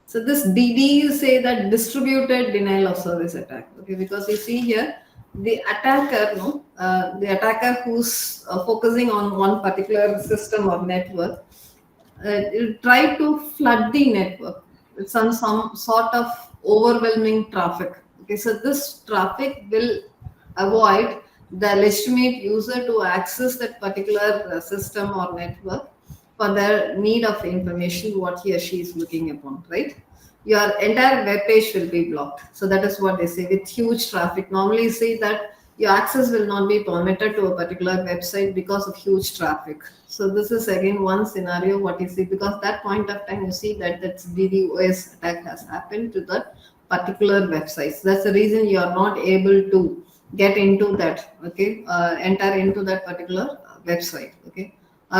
So this DD, you say that distributed denial of service attack. Okay, because you see here the attacker, the attacker who's focusing on one particular system or network, try to flood the network with some sort of overwhelming traffic. Okay, so this traffic will avoid the legitimate user to access that particular system or network for their need of information what he or she is looking upon, right? Your entire web page will be blocked. So that is what they say with huge traffic. Normally you say that your access will not be permitted to a particular website because of huge traffic. So this is again one scenario what you see, because that point of time you see that that DDoS attack has happened to that particular website. So that's the reason you are not able to get into that, okay, enter into that particular website, okay.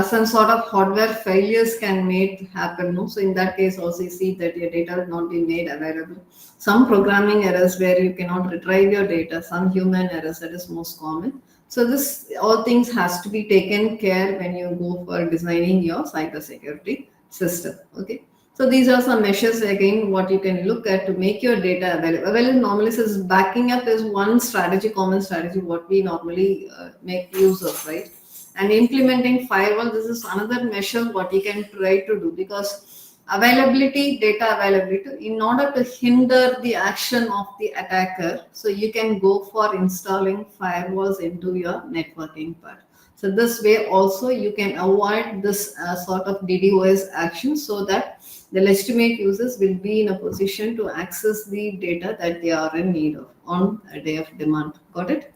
Some sort of hardware failures can make happen, no? So in that case also you see that your data will not be made available. Some programming errors where you cannot retrieve your data, some human errors, that is most common. So this all things has to be taken care when you go for designing your cybersecurity system, okay. So these are some measures again what you can look at to make your data available. Well, normally says backing up is one strategy, common strategy what we normally make use of, right? And implementing firewall, this is another measure what you can try to do, because availability, data availability, in order to hinder the action of the attacker, so you can go for installing firewalls into your networking part. So this way also you can avoid this sort of DDoS action, so that the legitimate users will be in a position to access the data that they are in need of on a day of demand. Got it?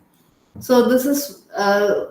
So this is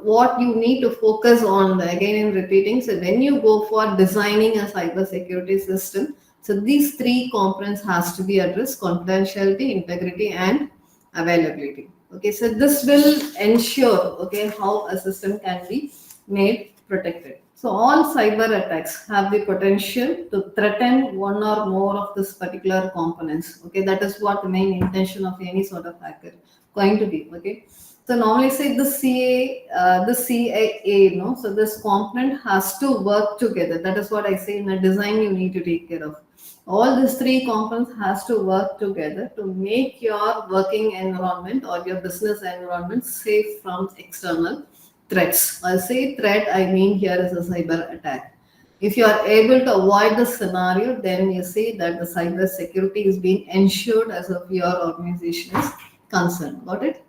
what you need to focus on, again in repeating. So when you go for designing a cybersecurity system, so these three components has to be addressed: confidentiality, integrity, and availability. Okay, so this will ensure, okay, how a system can be made protected. So all cyber attacks have the potential to threaten one or more of this particular components. Okay, that is what the main intention of any sort of hacker going to be. Okay. So normally say the CAA, no. So this component has to work together. That is what I say in a design you need to take care of. All these three components has to work together to make your working environment or your business environment safe from external threats. I say threat, I mean here is a cyber attack. If you are able to avoid the scenario, then you see that the cyber security is being ensured as of your organization is concerned. Got it?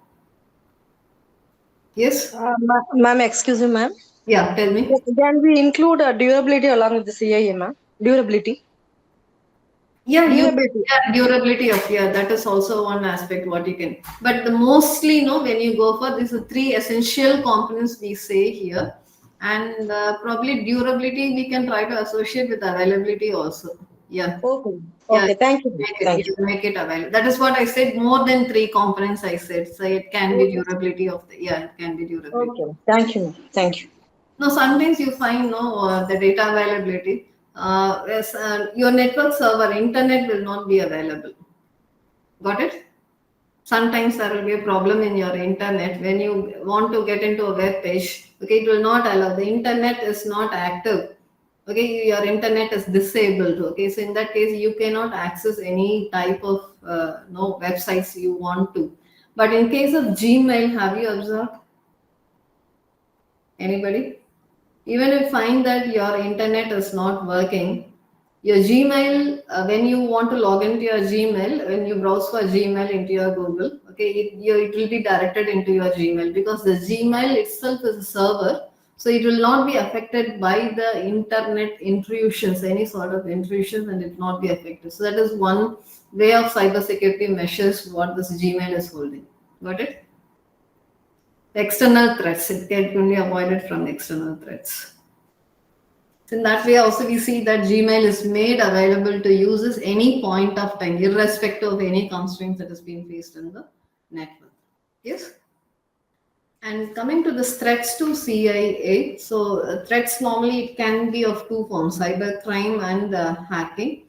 Yes?
Ma'am, excuse me, ma'am.
Yeah, tell me.
Can we include durability along with the CIA, ma'am? Durability?
Yeah,
Durability.
durability of, yeah, that is also one aspect what you can. But the mostly, when you go for these are three essential components we say here, and probably durability we can try to associate with availability also. Yeah.
Okay.
Yeah.
Okay. Thank you. Thank you.
Make it available. That is what I said. More than three components I said. So it can be durability of the, yeah, it can be durability.
Okay. Thank you. Thank you.
No, sometimes you find the data availability. Your network server internet will not be available. Got it? Sometimes there will be a problem in your internet when you want to get into a web page. Okay, it will not allow. The internet is not active. Okay, your internet is disabled. Okay, so in that case, you cannot access any type of no websites you want to. But in case of Gmail, have you observed? Anybody? Even if you find that your internet is not working, your Gmail, when you want to log into your Gmail, when you browse for Gmail into your Google, okay, it will be directed into your Gmail, because the Gmail itself is a server, so it will not be affected by the internet intrusions, any sort of intrusions, and it will not be affected. So that is one way of cybersecurity measures what this Gmail is holding. Got it? External threats, it can be avoided from external threats. So in that way also we see that Gmail is made available to users any point of time, irrespective of any constraints that has been faced in the network. Yes? And coming to the threats to CIA, so threats normally it can be of two forms, cybercrime and hacking.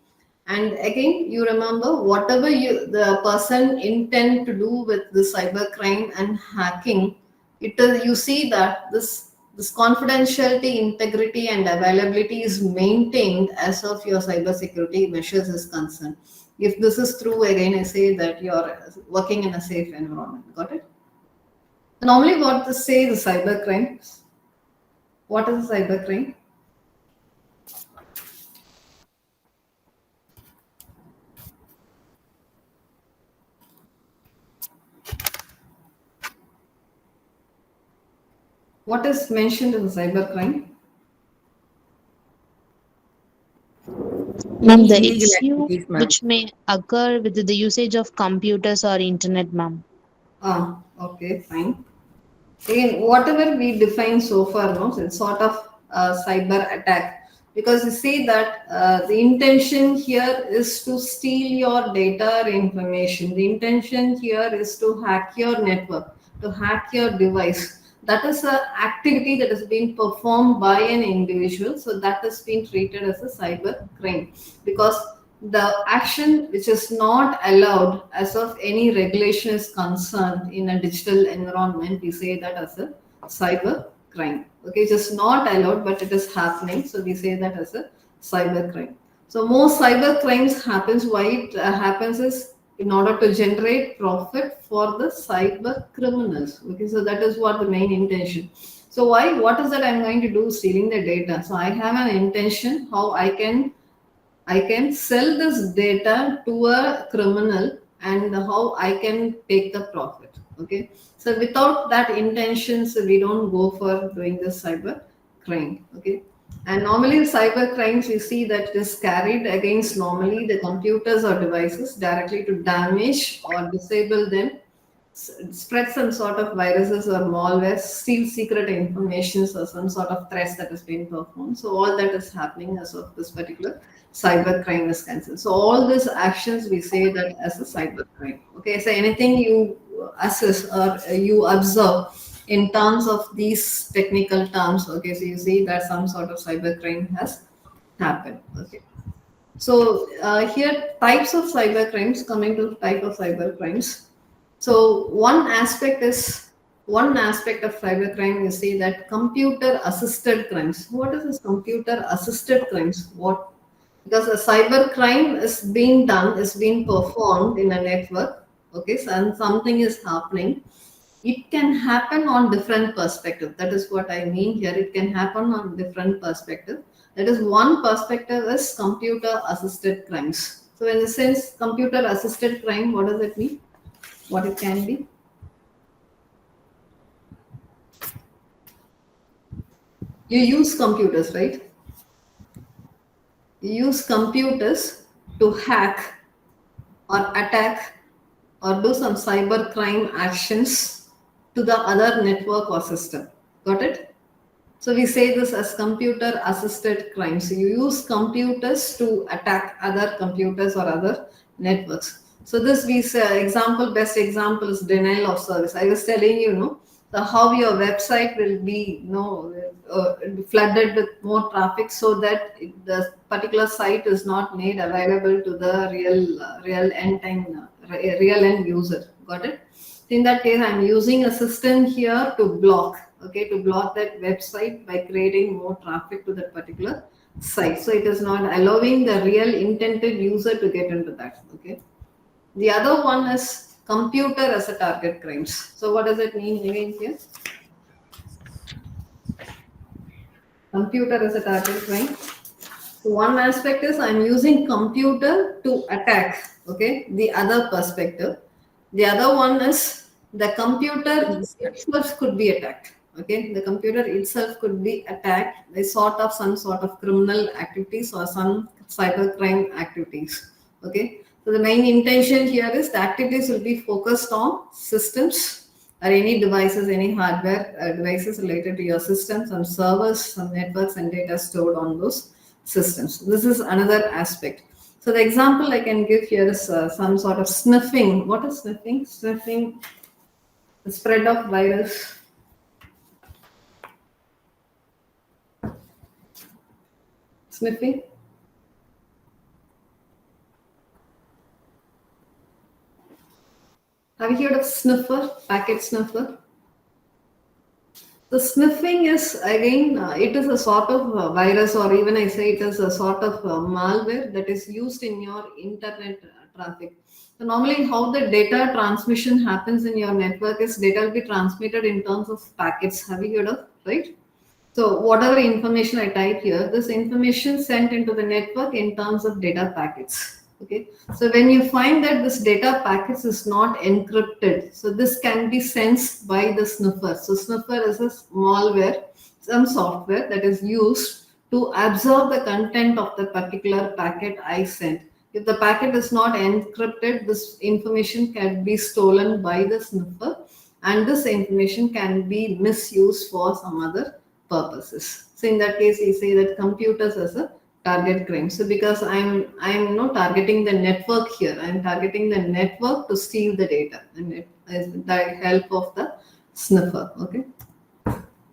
And again, you remember whatever the person intend to do with the cybercrime and hacking, you see that this confidentiality, integrity, and availability is maintained as of your cybersecurity measures is concerned. If this is true, again, I say that you're working in a safe environment. Got it? Normally, what to say the cybercrime? What is a cybercrime? What is mentioned in the cybercrime?
Ma'am, the
Illegal
issue
activities, ma'am.
which may occur with the usage of computers or internet, ma'am.
Okay, fine. Again, whatever we define so far, no, it's sort of a cyber attack, because you see that the intention here is to steal your data or information. The intention here is to hack your network, to hack your device. That is an activity that is being performed by an individual, so that is being treated as a cyber crime, because the action which is not allowed as of any regulation is concerned in a digital environment, we say that as a cyber crime. Okay, just not allowed, but it is happening, so we say that as a cyber crime. So most cyber crimes happens, why it happens is in order to generate profit for the cyber criminals. Okay, so that is what the main intention. So what is that I'm going to do? Stealing the data. So I have an intention how I can sell this data to a criminal, and how I can take the profit. Okay, so without that intention, so we don't go for doing this cyber crime. Okay, and normally cyber crimes we see that it is carried against normally the computers or devices directly to damage or disable them, spread some sort of viruses or malware, steal secret informations or some sort of threats that has been performed. So all that is happening as of this particular cyber crime is concerned. So all these actions we say that as a cyber crime. Okay, so anything you assess or you observe in terms of these technical terms, okay, so you see that some sort of cyber crime has happened. Okay. So here types of cyber crimes, coming to type of cyber crimes. So one aspect of cybercrime, you see that computer assisted crimes. What is this computer assisted crimes? What? Because a cyber crime is being done, is being performed in a network. Okay, so and something is happening. It can happen on different perspective. That is what I mean here. It can happen on different perspective. That is, one perspective is computer assisted crimes. So in the sense, computer assisted crime, what does it mean? What it can be? You use computers, right? You use computers to hack or attack or do some cyber crime actions to the other network or system. Got it? So we say this as computer assisted crime. So you use computers to attack other computers or other networks. So this we say best example is denial of service. I was telling you, how your website will be flooded with more traffic, so that the particular site is not made available to the real end user. Got it? In that case, I'm using a system here to block, okay, to block that website by creating more traffic to that particular site. So it is not allowing the real intended user to get into that, okay. The other one is computer as a target crimes. So what does it mean again here? Computer as a target crime. So one aspect is I'm using computer to attack, okay, the other perspective. The other one is the computer itself could be attacked, okay. The computer itself could be attacked by some sort of criminal activities or some cybercrime activities, okay. So the main intention here is the activities will be focused on systems or any devices, any hardware devices related to your systems, some servers, some networks and data stored on those systems. This is another aspect. So the example I can give here is some sort of sniffing. What is sniffing? Sniffing the spread of virus. Sniffing. Have you heard of sniffer, packet sniffer? The sniffing is again, it is a sort of virus, or even I say it is a sort of malware that is used in your internet traffic. So normally how the data transmission happens in your network is data will be transmitted in terms of packets. Have you heard of, right? So whatever information I type here, this information sent into the network in terms of data packets. Okay. So when you find that this data packets is not encrypted, so this can be sensed by the sniffer. So sniffer is a malware, some software that is used to absorb the content of the particular packet I sent. If the packet is not encrypted, this information can be stolen by the sniffer, and this information can be misused for some other purposes. So in that case, we say that computers as a target crime. So because I'm not targeting the network here, I'm targeting the network to steal the data, and it is the help of the sniffer. Okay.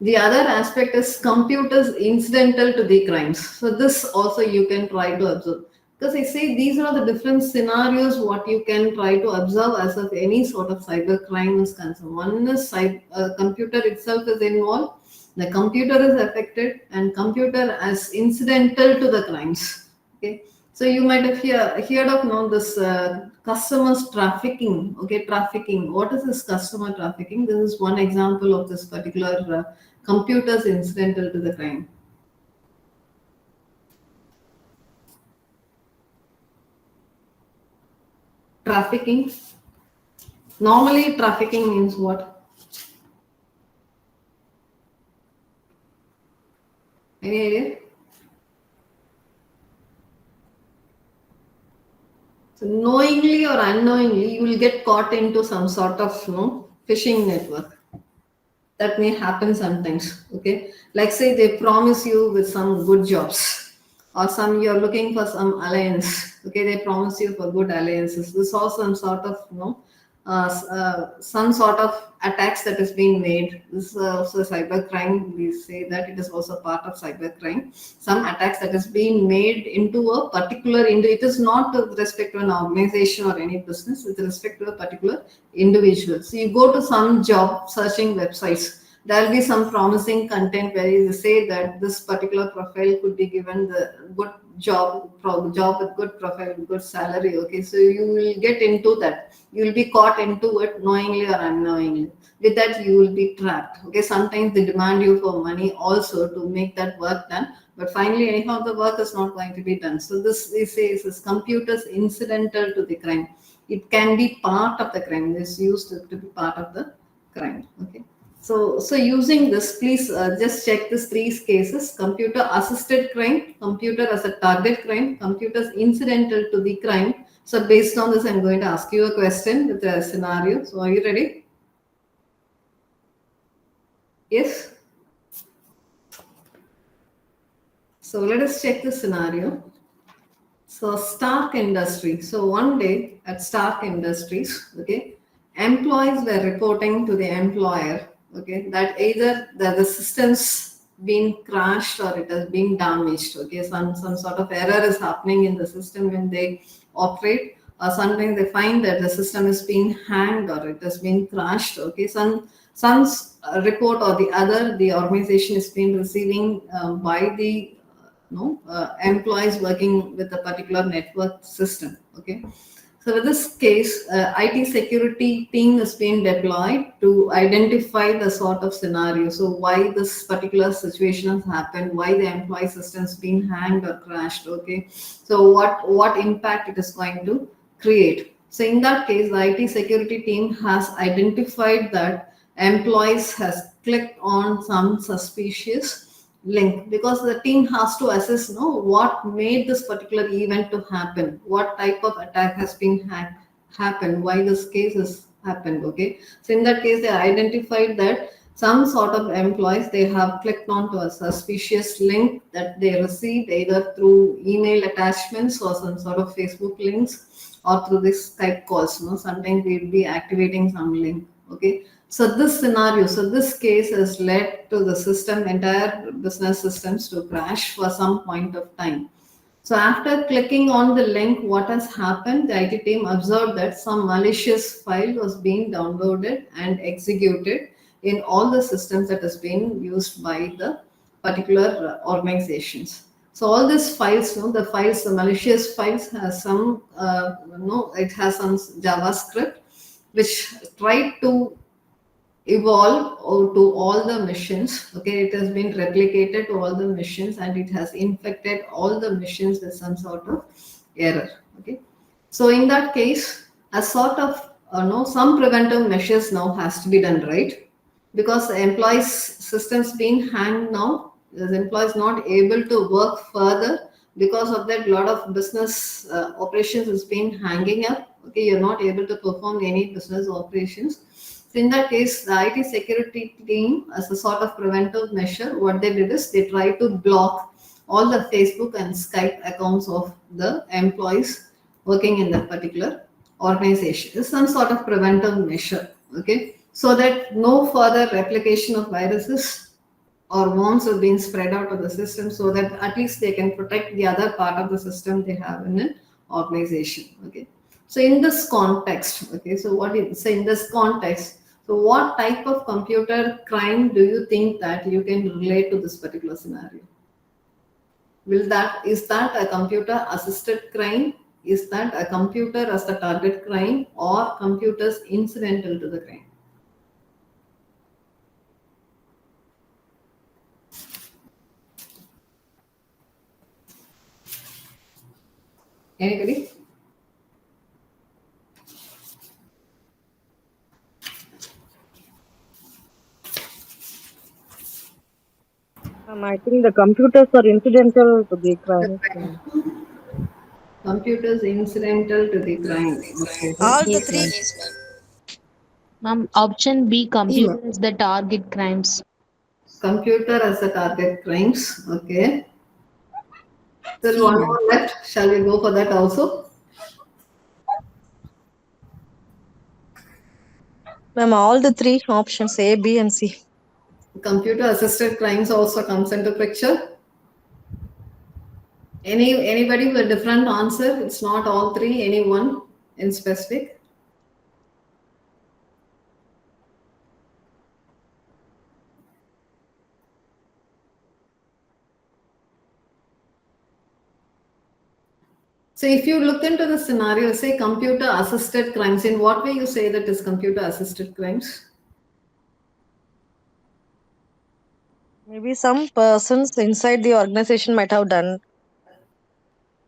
The other aspect is computers incidental to the crimes. So this also you can try to observe. Because I say these are the different scenarios what you can try to observe as of any sort of cyber crime is concerned. One is computer itself is involved, the computer is affected, and computer as incidental to the crimes. Okay, so you might have heard of this customers trafficking. Okay, trafficking. What is this customer trafficking? This is one example of this particular computers incidental to the crime. Trafficking. Normally, trafficking means what? Any idea? So knowingly or unknowingly, you will get caught into some sort of phishing network. That may happen sometimes. Okay, like say they promise you with some good jobs, or you're looking for some alliance. Okay, they promise you for good alliances. This also some sort of some sort of attacks that is being made. This is also cyber crime. We say that it is also part of cyber crime. Some attacks that is being made into a particular it is not with respect to an organization or any business, with respect to a particular individual. So you go to some job searching websites, there will be some promising content where you say that this particular profile could be given the good job with good profile, good salary. Okay, so you will get into that. You will be caught into it knowingly or unknowingly. With that, you will be trapped. Okay, sometimes they demand you for money also to make that work done. But finally, anyhow, the work is not going to be done. So this we say is computers incidental to the crime. It can be part of the crime. It's used to be part of the crime. Okay. So using this, please just check these three cases: computer assisted crime, computer as a target crime, computers incidental to the crime. So based on this, I'm going to ask you a question with a scenario. So are you ready? Yes. So let us check the scenario. So Stark Industry. So one day at Stark Industries, okay, employees were reporting to the employer, okay, that either the system's been crashed or it has been damaged. Okay, some sort of error is happening in the system when they operate, sometimes they find that the system is being hanged or it has been crashed. Okay, some report or the other, the organization is being receiving by the employees working with a particular network system. Okay, so in this case, IT security team is being deployed to identify the sort of scenario. So why this particular situation has happened, why the employee system is being hanged or crashed. Okay, so what impact it is going to create. So in that case, the IT security team has identified that employees has clicked on some suspicious link, because the team has to assess what made this particular event to happen, what type of attack has been happened, why this case has happened. Okay, so in that case they identified that some sort of employees, they have clicked onto a suspicious link that they received either through email attachments or some sort of Facebook links or through this Skype calls. Sometimes they'll be activating some link. Okay, so this case has led to the system, entire business systems to crash for some point of time. So after clicking on the link, what has happened? The IT team observed that some malicious file was being downloaded and executed in all the systems that is being used by the particular organizations. So all these files, the malicious files has some, it has some JavaScript which tried to evolve to all the machines. Okay, it has been replicated to all the machines and it has infected all the machines with some sort of error. Okay, so in that case, a sort of some preventive measures now has to be done, right? Because the employees systems being hanged now, the employees not able to work further. Because of that, lot of business operations is being hanging up. Okay, you're not able to perform any business operations. So in that case, the IT security team, as a sort of preventive measure, what they did is they tried to block all the Facebook and Skype accounts of the employees working in that particular organization. It's some sort of preventive measure. Okay, so that no further replication of viruses or worms are being spread out of the system, so that at least they can protect the other part of the system they have in an organization. Okay, so in this context, okay, so in this context, so what type of computer crime do you think that you can relate to this particular scenario? Is that a computer assisted crime? Is that a computer as the target crime, or computers incidental to the crime? Anybody?
I think the computers are incidental to the crime.
Computers incidental to the crime. Okay.
All the
Yes,
three.
ma'am. Option B, computers the target crimes.
Computer as the target crimes. Okay. Still
C,
one
ma'am.
more left. Shall we go for that also?
Ma'am, all the three options A, B, and C.
Computer assisted crimes also comes into picture. Anybody with a different answer? It's not all three. Anyone in specific? So if you look into the scenario, say computer assisted crimes, in what way you say that is computer assisted crimes?
Maybe some persons inside the organization might have done.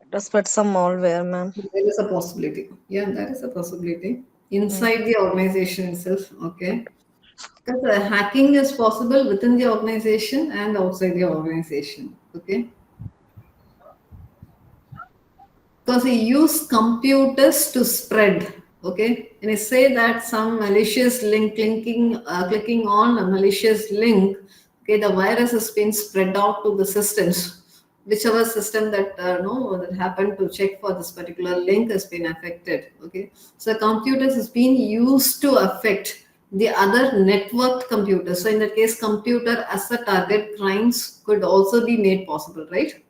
It was spread some malware, ma'am.
There is a possibility. Yeah, that is a possibility. Inside the organization itself, okay. Because hacking is possible within the organization and outside the organization, okay. Because we use computers to spread. Okay, and I say that some malicious link clicking on a malicious link, okay, the virus has been spread out to the systems, whichever system that that happened to check for this particular link has been affected. Okay, so computers has been used to affect the other networked computers. So in that case, computer as a target crimes could also be made possible, right?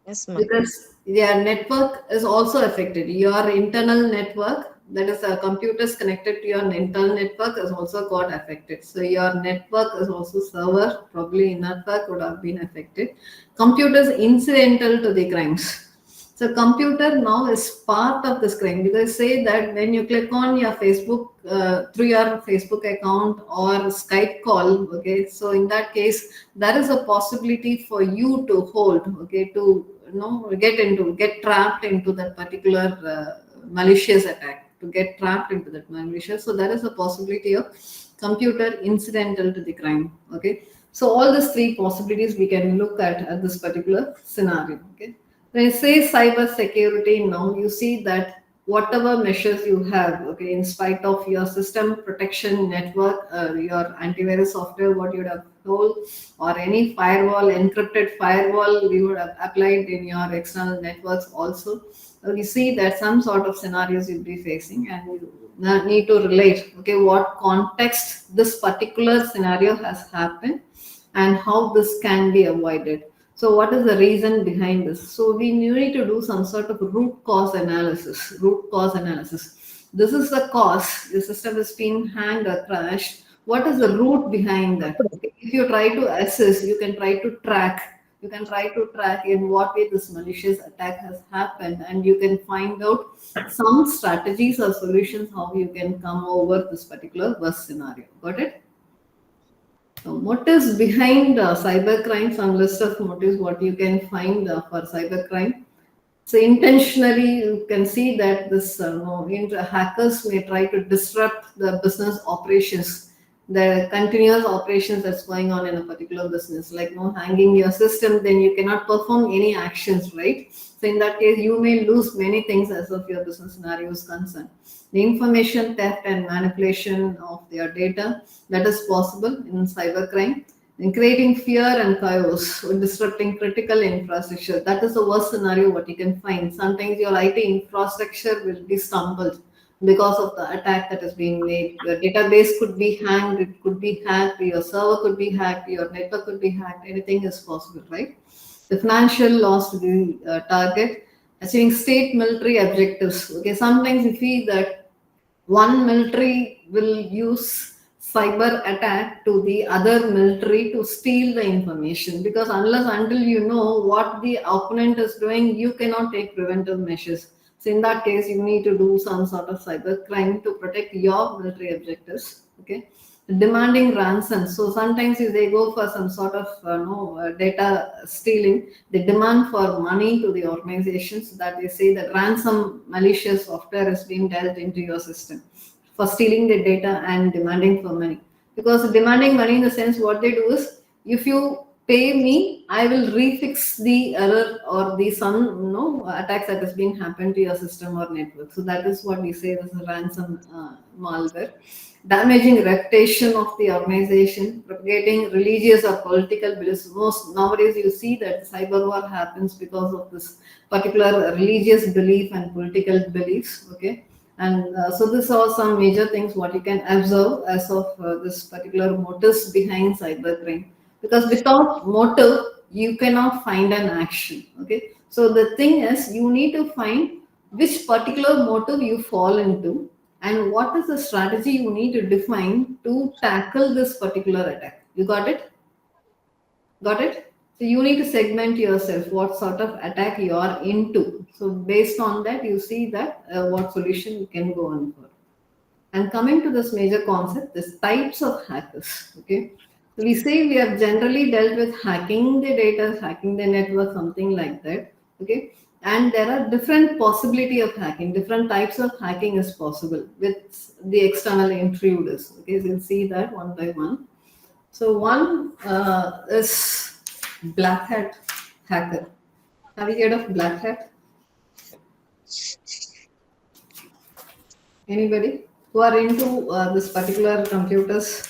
Yes, ma'am.
because their network is also affected. Your internal network, that is computers connected to your internal network, is also got affected. So your network is also server, probably network would have been affected. Computers incidental to the crimes. So computer now is part of this crime, because say that when you click on your Facebook through your Facebook account or Skype call, okay, so in that case there is a possibility for you to hold, okay, to get trapped into that particular malicious attack, to get trapped into that malicious. So there is a possibility of computer incidental to the crime, okay. So all these three possibilities we can look at this particular scenario, okay. When I say cyber security now, you see that whatever measures you have, okay, in spite of your system protection network, your antivirus software, what you would have told, or any firewall, encrypted firewall we would have applied in your external networks also, you see that some sort of scenarios you'll be facing, and you need to relate, okay, what context this particular scenario has happened and how this can be avoided. So, what is the reason behind this? So, we need to do some sort of root cause analysis. Root cause analysis. This is the cause. The system has been hanged or crashed. What is the root behind that? Okay. If you try to assess, you can try to track. You can try to track in what way this malicious attack has happened, and you can find out some strategies or solutions how you can come over this particular worst scenario. Got it? So motives behind cybercrime, some list of motives what you can find for cybercrime. So intentionally, you can see that this hackers may try to disrupt the business operations, the continuous operations that's going on in a particular business. Like hanging your system, then you cannot perform any actions, right? So in that case, you may lose many things as of your business scenario is concerned. The information theft and manipulation of their data, that is possible in cybercrime. In creating fear and chaos or disrupting critical infrastructure. That is the worst scenario what you can find. Sometimes your IT infrastructure will be stumbled because of the attack that is being made. Your database could be hanged, it could be hacked, your server could be hacked, your network could be hacked, anything is possible, right? The financial loss to the target, achieving state military objectives. Okay, sometimes you feel that one military will use cyber attack to the other military to steal the information, because unless until you know what the opponent is doing, you cannot take preventive measures. So in that case, you need to do some sort of cyber crime to protect your military objectives, okay. Demanding ransom. So sometimes if they go for some sort of data stealing, they demand for money to the organizations, so that they say that ransom malicious software is being dealt into your system for stealing the data and demanding for money. Because demanding money in the sense what they do is, if you pay me, I will refix the error or the some attacks that has been happened to your system or network. So that is what we say as a ransom malware. Damaging reputation of the organization, propagating religious or political beliefs. Most nowadays you see that cyber war happens because of this particular religious belief and political beliefs. Okay, and so these are some major things what you can observe as of this particular motives behind cybercrime. Because without motive, you cannot find an action. Okay, so the thing is, you need to find which particular motive you fall into, and what is the strategy you need to define to tackle this particular attack. You got it? Got it? So you need to segment yourself what sort of attack you are into. So based on that, you see that what solution you can go on for. And coming to this major concept, this types of hackers. Okay, so we say we have generally dealt with hacking the data, hacking the network, something like that. Okay, and there are different possibility of hacking. Different types of hacking is possible with the external intruders. Okay, so you'll see that one by one. So one is black hat hacker. Have you heard of black hat? Anybody who are into this particular computers?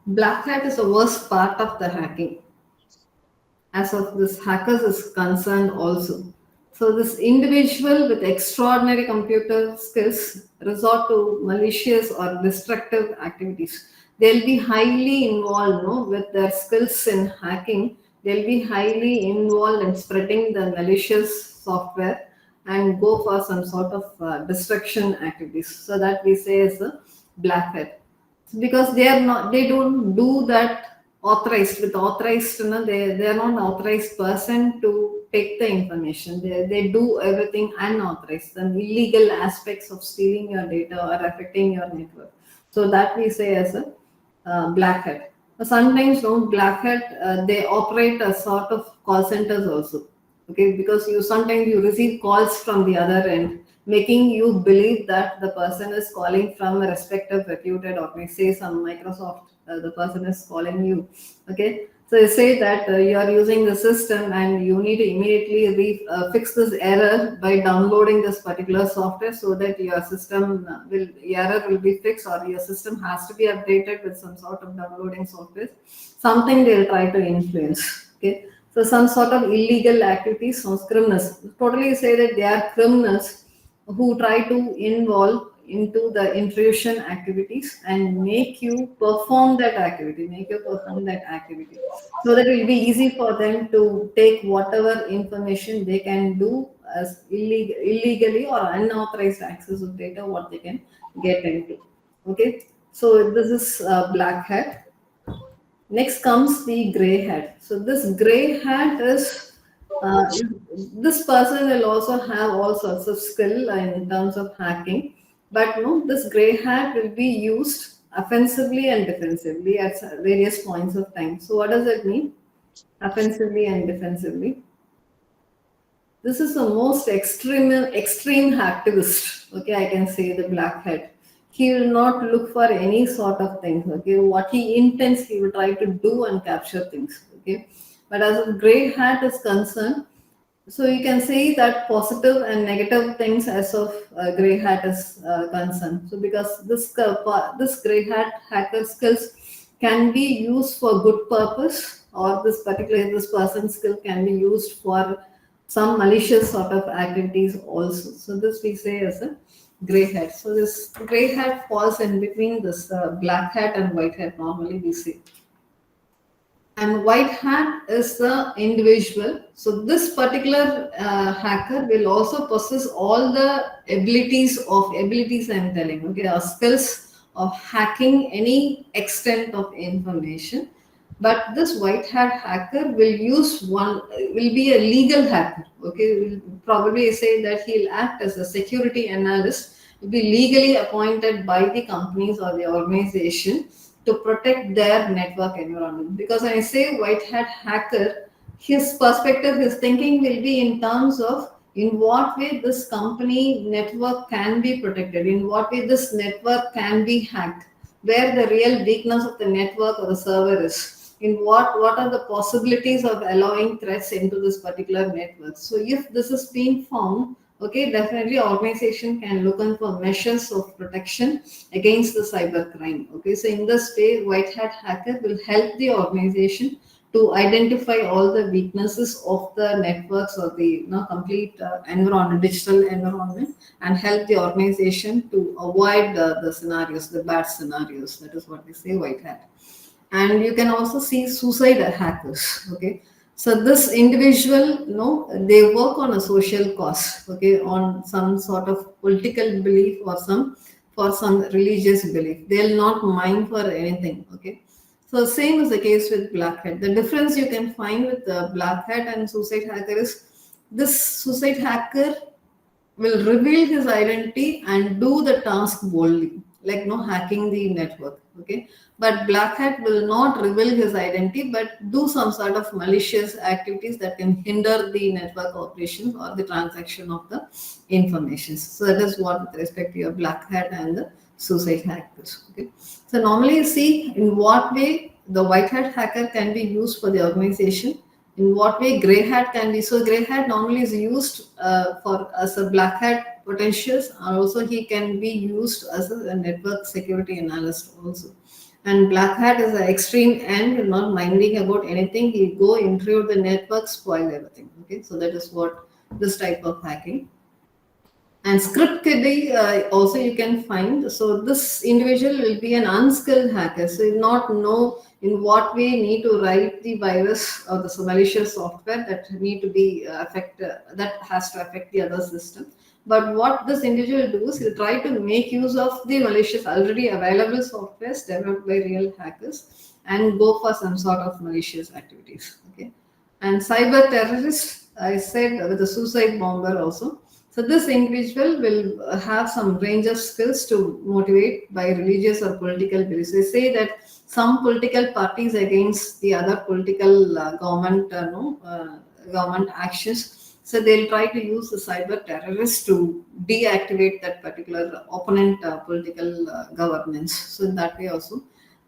Black hat is the worst part of the hacking, as of this hackers is concerned also. So this individual with extraordinary computer skills resort to malicious or destructive activities. they'll be highly involved, no, with their skills in hacking. They'll be highly involved in spreading the malicious software and go for some sort of destruction activities. So that we say is a black hat, because they don't do that authorized. With authorized, you know, they are not authorized person to take the information. They do everything unauthorized, and illegal aspects of stealing your data or affecting your network. So that we say as a black hat. Sometimes, no, black hat, they operate a sort of call centers also. Okay, because you sometimes you receive calls from the other end, making you believe that the person is calling from a respective reputed organization, say some Microsoft, the person is calling you. Okay, so they say that you are using the system and you need to immediately fix this error by downloading this particular software, so that your system error will be fixed, or your system has to be updated with some sort of downloading software. Something they'll try to influence. Okay, so some sort of illegal activities, some criminals. Totally say that they are criminals who try to involve into the intrusion activities and make you perform that activity, so that it will be easy for them to take whatever information they can do as illegally or unauthorized access of data, what they can get into. Okay, so this is black hat. Next comes the gray hat. So this gray hat is this person will also have all sorts of skill in terms of hacking, but no, this gray hat will be used offensively and defensively at various points of time. So what does that mean? Offensively and defensively. This is the most extreme hacktivist. Okay, I can say the black hat. He will not look for any sort of things. Okay, what he intends, he will try to do and capture things. Okay, but as a gray hat is concerned, so you can say that positive and negative things as of gray hat is concerned. So because this gray hat hacker skills can be used for good purpose, or this person's skill can be used for some malicious sort of activities also. So this we say as a gray hat. So this gray hat falls in between this black hat and white hat, normally we say. And white hat is the individual. So this particular hacker will also possess all the abilities I'm telling, okay, or skills of hacking any extent of information. But this white hat hacker will be a legal hacker. Okay, we'll probably say that he'll act as a security analyst, will be legally appointed by the companies or the organization to protect their network environment. Because when I say white hat hacker, his perspective, his thinking will be in terms of in what way this company network can be protected, in what way this network can be hacked, where the real weakness of the network or the server is, in what are the possibilities of allowing threats into this particular network. So if this is being found, okay, definitely organization can look in for measures of protection against the cyber crime. Okay, so in this way, white hat hacker will help the organization to identify all the weaknesses of the networks or the complete environment, digital environment, and help the organization to avoid the scenarios, the bad scenarios. That is what we say white hat. And you can also see suicide hackers. Okay, so this individual, they work on a social cause, okay, on some sort of political belief or for some religious belief. They'll not mind for anything. Okay, so same is the case with black hat. The difference you can find with the black hat and suicide hacker is this suicide hacker will reveal his identity and do the task boldly, like hacking the network. Okay, but black hat will not reveal his identity but do some sort of malicious activities that can hinder the network operations or the transaction of the information. So that is what with respect to your black hat and the suicide hackers. Okay, so normally you see in what way the white hat hacker can be used for the organization, in what way gray hat can be. So gray hat normally is used for as a black hat potentials, and also he can be used as a network security analyst also. And black hat is the extreme end, not minding about anything. He go intrude the network, spoil everything. Okay, so that is what this type of hacking. And script kiddie also you can find. So this individual will be an unskilled hacker. So he will not know in what way need to write the virus or the malicious software that need to be that has to affect the other system. But what this individual will do is he'll try to make use of the malicious already available softwares developed by real hackers and go for some sort of malicious activities. Okay. And cyber terrorist, I said with the suicide bomber also. So this individual will have some range of skills to motivate by religious or political beliefs. They say that some political parties against the other political government actions. So they'll try to use the cyber terrorists to deactivate that particular opponent political governance. So in that way also,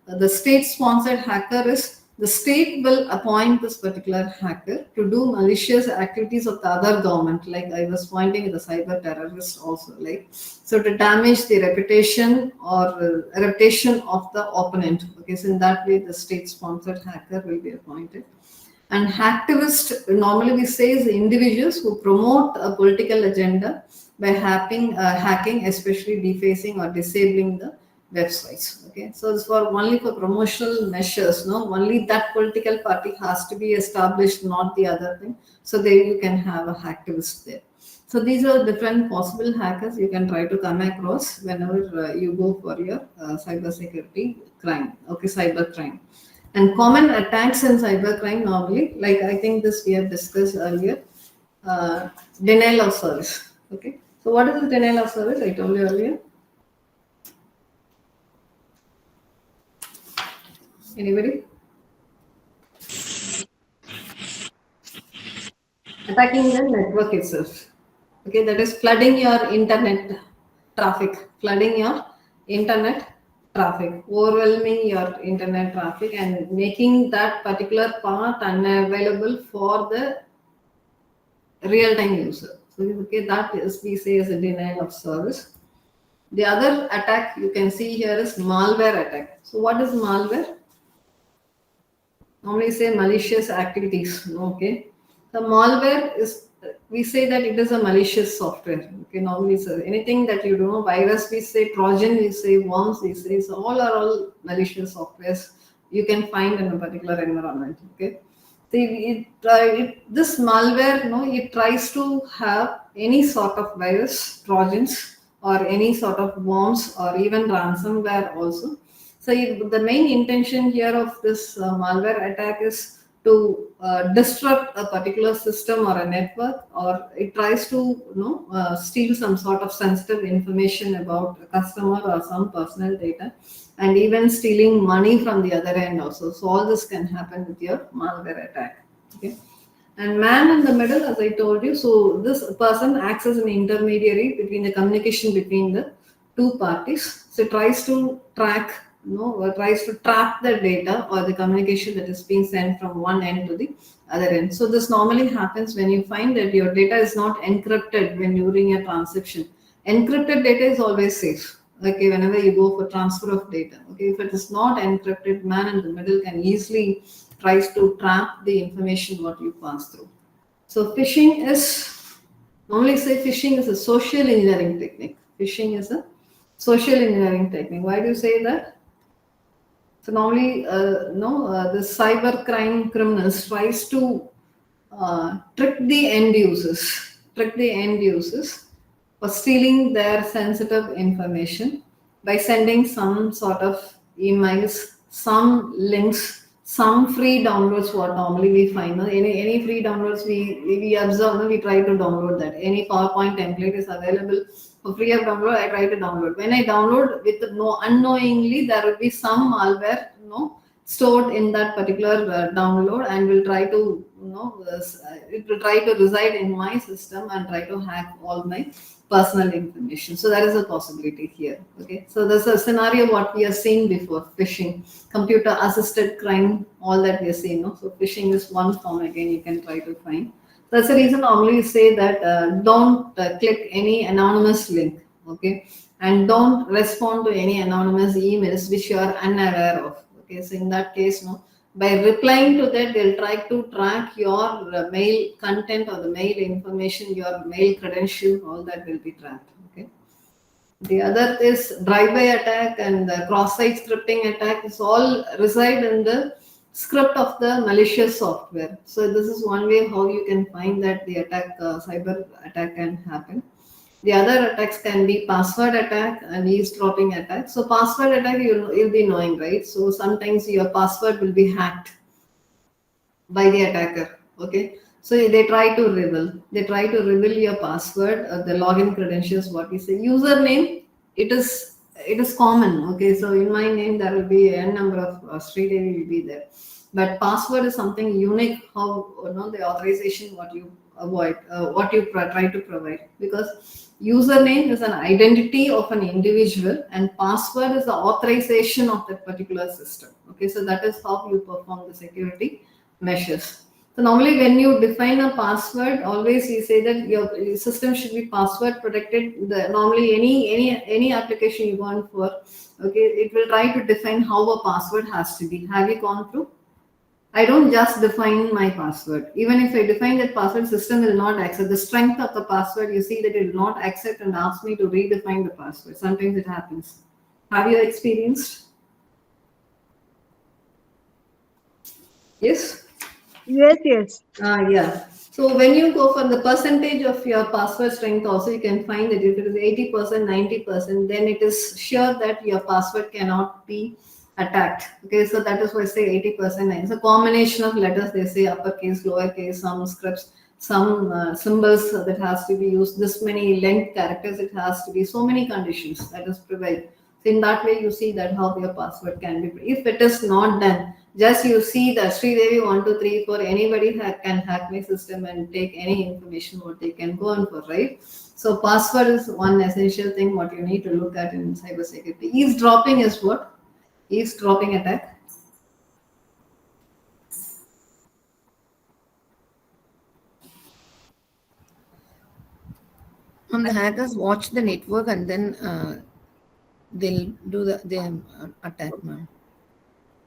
the state-sponsored hacker is the state will appoint this particular hacker to do malicious activities of the other government, like I was pointing with the cyber terrorist also, like so to damage the reputation or reputation of the opponent. Okay, so in that way, the state-sponsored hacker will be appointed. And hacktivist, normally we say, is individuals who promote a political agenda by hacking, especially defacing or disabling the websites. Okay, so it's for only for promotional measures. No, only that political party has to be established, not the other thing. So there you can have a hacktivist there. So these are different possible hackers you can try to come across whenever you go for your cybersecurity crime. Okay, cyber crime. And common attacks in cybercrime normally, like I think this we have discussed earlier, denial of service. Okay, so what is the denial of service? I told you earlier. Anybody? Attacking the network itself. Okay, that is flooding your internet traffic, flooding your internet traffic, overwhelming your internet traffic and making that particular part unavailable for the real-time user. So okay, that is we say as a denial of service. The other attack you can see here is malware attack. So what is malware? Normally say malicious activities. Okay, the malware is we say that it is a malicious software. Okay, normally so anything that you do, virus we say, Trojan we say, worms we say, so all are all malicious softwares you can find in a particular environment. Okay, so this malware, it tries to have any sort of virus, Trojans, or any sort of worms, or even ransomware also. So the main intention here of this malware attack is to disrupt a particular system or a network, or it tries to steal some sort of sensitive information about a customer or some personal data, and even stealing money from the other end also. So all this can happen with your malware attack. Okay. And man in the middle, as I told you, so this person acts as an intermediary between the communication between the two parties. So it tries to track, tries to track the data or the communication that is being sent from one end to the other end. So this normally happens when you find that your data is not encrypted when during a transaction. Encrypted data is always safe. Okay, whenever you go for transfer of data. Okay, if it is not encrypted, man in the middle can easily tries to trap the information what you pass through. So phishing is, normally say phishing is a social engineering technique. Phishing is a social engineering technique. Why do you say that? So normally, the cyber crime criminals tries to trick the end users, for stealing their sensitive information by sending some sort of emails, some links, some free downloads. What normally we find, any free downloads we observe, we try to download that. Any PowerPoint template is available for free of download, I try to download. When I download, with unknowingly there will be some malware stored in that particular download, and will try to it will try to reside in my system and try to hack all my personal information. So that is a possibility here. Okay, so there's a scenario what we have seen before: phishing, computer assisted crime, all that we have seen. So phishing is one form. Again, you can try to find. That's the reason normally we say that don't click any anonymous link. Okay, and don't respond to any anonymous emails which you are unaware of. Okay, so in that case, By replying to that, they'll try to track your mail content or the mail information, your mail credential, all that will be tracked. Okay. The other is drive-by attack and the cross-site scripting attack is all reside in the script of the malicious software. So this is one way how you can find that the attack, cyber attack can happen. The other attacks can be password attack and eavesdropping attack. So password attack you'll be knowing, right? So sometimes your password will be hacked by the attacker. Okay, so they try to reveal your password, the login credentials, what we say, username. It is common. Okay, so in my name there will be a number of Sridevi will be there, but password is something unique. How the authorization what you avoid, what you try to provide, because username is an identity of an individual and password is the authorization of that particular system. Okay, so that is how you perform the security measures. So normally when you define a password, always you say that your system should be password protected. Normally any application you want for, okay, it will try to define how a password has to be. Have you gone through? I don't just define my password. Even if I define that password, system will not accept the strength of the password. You see that it will not accept and ask me to redefine the password. Sometimes it happens. Have you experienced? Yes.
Yes.
Yeah. So when you go for the percentage of your password strength, also you can find that if it is 80%, 90%, then it is sure that your password cannot be attacked. Okay, so that is why I say 80%. It's a combination of letters. They say uppercase, lowercase, some scripts, some symbols that has to be used. This many length characters it has to be. So many conditions that is provided. So in that way, you see that how your password can be. If it is not done, just you see that Sridevi 1, 2, 3, 4, anybody can hack my system and take any information what they can go on for, right? So password is one essential thing what you need to look at in cybersecurity. Eavesdropping is what? Eavesdropping attack.
The hackers watch the network and then they'll do the attack, ma'am.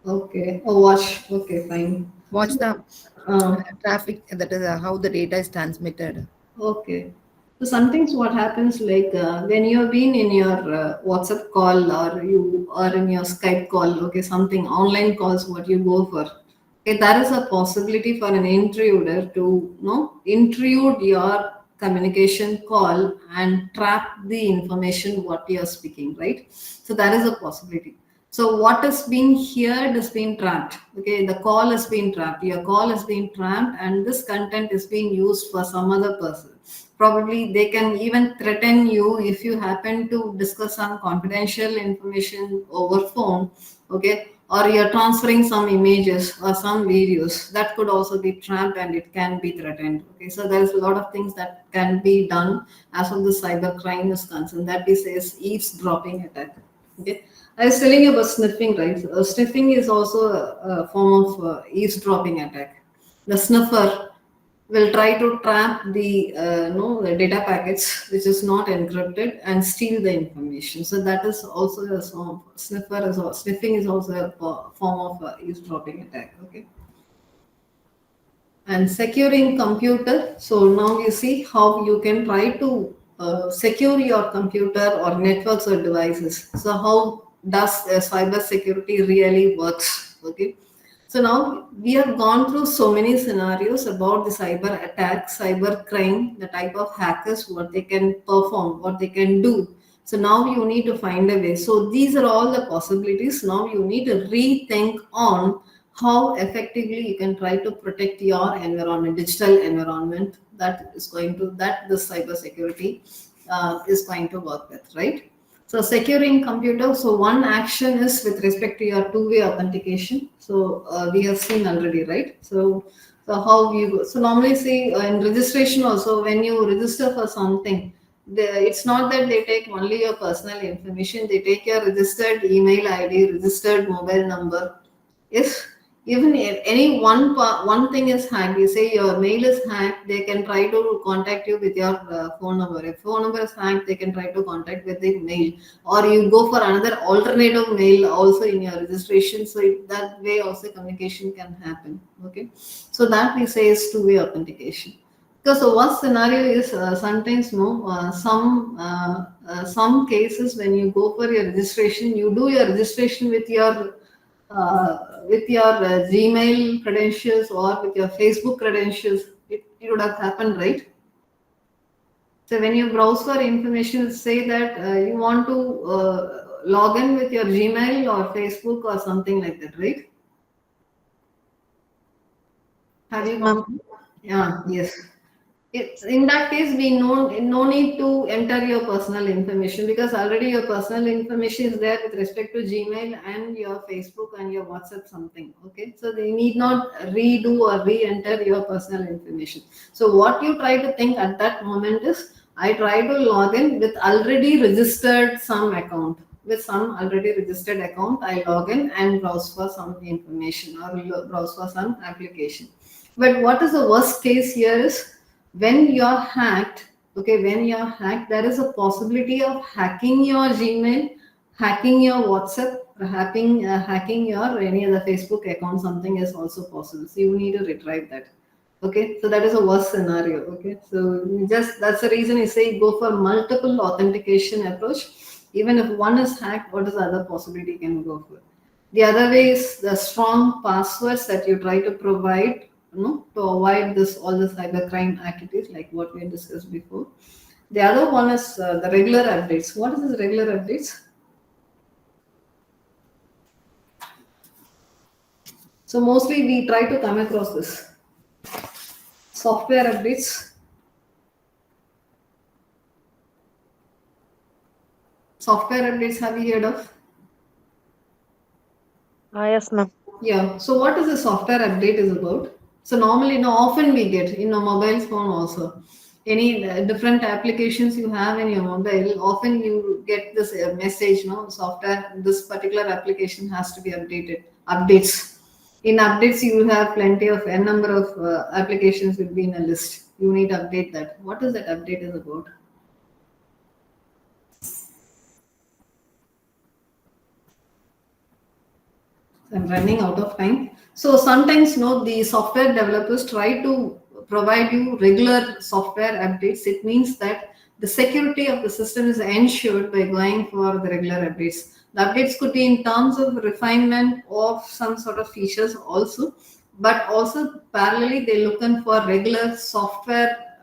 Okay. Oh, watch. Okay, fine.
Watch
So,
the traffic, that is how the data is transmitted.
okay. So sometimes what happens like when you have been in your WhatsApp call or you are in your Skype call, okay, something online calls what you go for. Okay, there is a possibility for an intruder to intrude your communication call and trap the information what you are speaking, right? So that is a possibility. So what is being heard is being trapped. Okay, the call is being trapped. Your call is being trapped, and this content is being used for some other person. Probably they can even threaten you if you happen to discuss some confidential information over phone. Okay, or you're transferring some images or some videos that could also be trapped and it can be threatened. Okay, so there's a lot of things that can be done as of the cyber crime is concerned. That is eavesdropping attack. Okay, I was telling you about sniffing, right? Sniffing is also a form of eavesdropping attack. The sniffer will try to trap the data packets which is not encrypted and steal the information. So that is also a sniffing is also a form of eavesdropping attack. Okay. And securing computer. So now you see how you can try to secure your computer or networks or devices. So how does cyber security really works? Okay. So now we have gone through so many scenarios about the cyber attack, cyber crime, the type of hackers, what they can perform, what they can do. So now you need to find a way. So these are all the possibilities. Now you need to rethink on how effectively you can try to protect your environment, digital environment that the cyber security is going to work with, right? So securing computer. So one action is with respect to your two-way authentication. So we have seen already, right? So how you go. So normally see in registration also when you register for something, it's not that they take only your personal information. They take your registered email ID, registered mobile number. Yes, even if any one thing is hacked, you say your mail is hacked, they can try to contact you with your phone number. If phone number is hacked, they can try to contact with the mail, or you go for another alternative mail also in your registration. So that way also communication can happen. Okay, so that we say is two-way authentication. Because the worst scenario is sometimes some cases when you go for your registration, you do your registration with your Gmail credentials or with your Facebook credentials. It would have happened, right? So when you browse for information, say that you want to log in with your Gmail or Facebook or something like that, right? Have you
ma'am.
gone? Yeah, yes. It's in that case, we no need to enter your personal information, because already your personal information is there with respect to Gmail and your Facebook and your WhatsApp something. Okay, so they need not redo or re-enter your personal information. So what you try to think at that moment is, I try to log in with already registered some account. With some already registered account, I log in and browse for some information or browse for some application. But what is the worst case here is, when you're hacked, okay, when you're hacked, there is a possibility of hacking your Gmail, hacking your WhatsApp, or hacking your any other Facebook account. Something is also possible, so you need to retrieve that. Okay, so that is a worst scenario. Okay, so just that's the reason I say go for multiple authentication approach. Even if one is hacked, what is the other possibility you can go for? The other way is the strong passwords that you try to provide, to avoid this all the cybercrime activities like what we discussed before. The other one is the regular updates. What is this regular updates? So mostly we try to come across this software updates. Software updates, have you heard of?
Yes, ma'am.
Yeah. So what is the software update is about? So normally, often we get in a mobile phone also. Any different applications you have in your mobile, often you get this message, software, this particular application has to be updated. Updates. In updates, you will have plenty of n number of applications will be in a list. You need to update that. What is that update is about? I'm running out of time. So sometimes, the software developers try to provide you regular software updates. It means that the security of the system is ensured by going for the regular updates. The updates could be in terms of refinement of some sort of features also, but also parallelly they looking for regular software,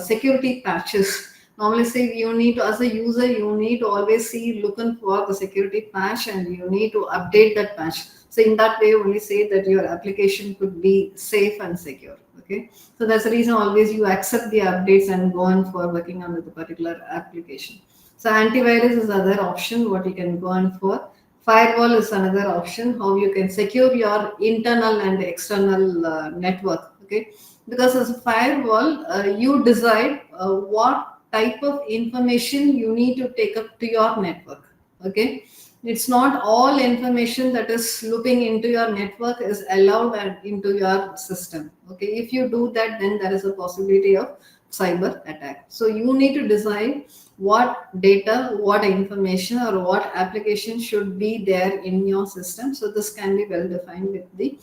security patches. Normally say you need to, as a user, you need to always see looking for the security patch and you need to update that patch. So in that way, only say that your application could be safe and secure. Okay, so that's the reason always you accept the updates and go on for working on the particular application. So antivirus is another option what you can go on for. Firewall is another option how you can secure your internal and external network. Okay, because as a firewall, you decide what type of information you need to take up to your network. Okay, it's not all information that is looping into your network is allowed into your system. Okay, if you do that, then there is a possibility of cyber attack. So you need to decide what data, what information, or what application should be there in your system. So this can be well defined with the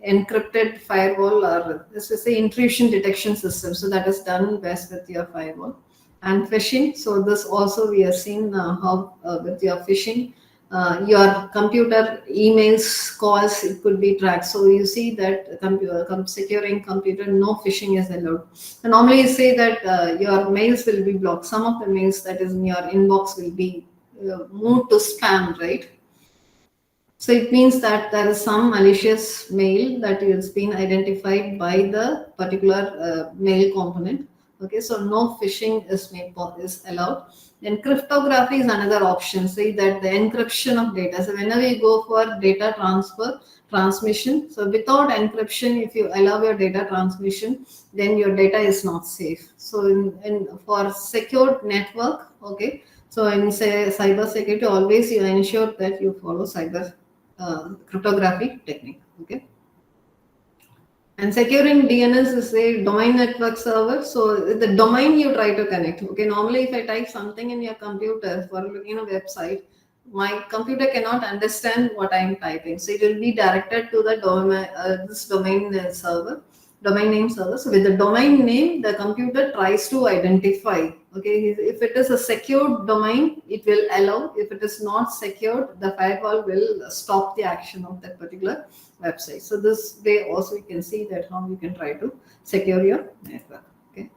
encrypted firewall, or this is the intrusion detection system. So that is done best with your firewall. And phishing. So this also we have seen how with your phishing, your computer emails, calls, it could be tracked. So you see that securing computer, no phishing is allowed. So normally you say that your mails will be blocked. Some of the mails that is in your inbox will be moved to spam, right? So it means that there is some malicious mail that has been identified by the particular mail component. Okay, so no phishing is allowed. Then cryptography is another option. Say that the encryption of data. So whenever you go for data transmission, so without encryption, if you allow your data transmission, then your data is not safe. So for secured network, okay. So in say cyber security, always you ensure that you follow cyber cryptography technique. Okay. And securing DNS is a domain network server. So the domain you try to connect. Okay, normally if I type something in your computer for looking at a website, my computer cannot understand what I am typing. So it will be directed to the domain, this domain server, domain name server. So with the domain name, the computer tries to identify. Okay, if it is a secured domain, it will allow. If it is not secured, the firewall will stop the action of that particular website. So this way also you can see that how you can try to secure your network. Okay.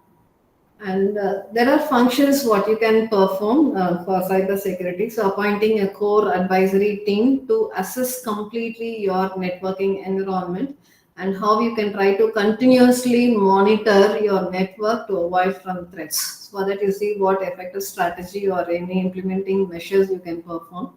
And there are functions what you can perform for cyber security. So appointing a core advisory team to assess completely your networking environment, and how you can try to continuously monitor your network to avoid from threats. So that you see what effective strategy or any implementing measures you can perform.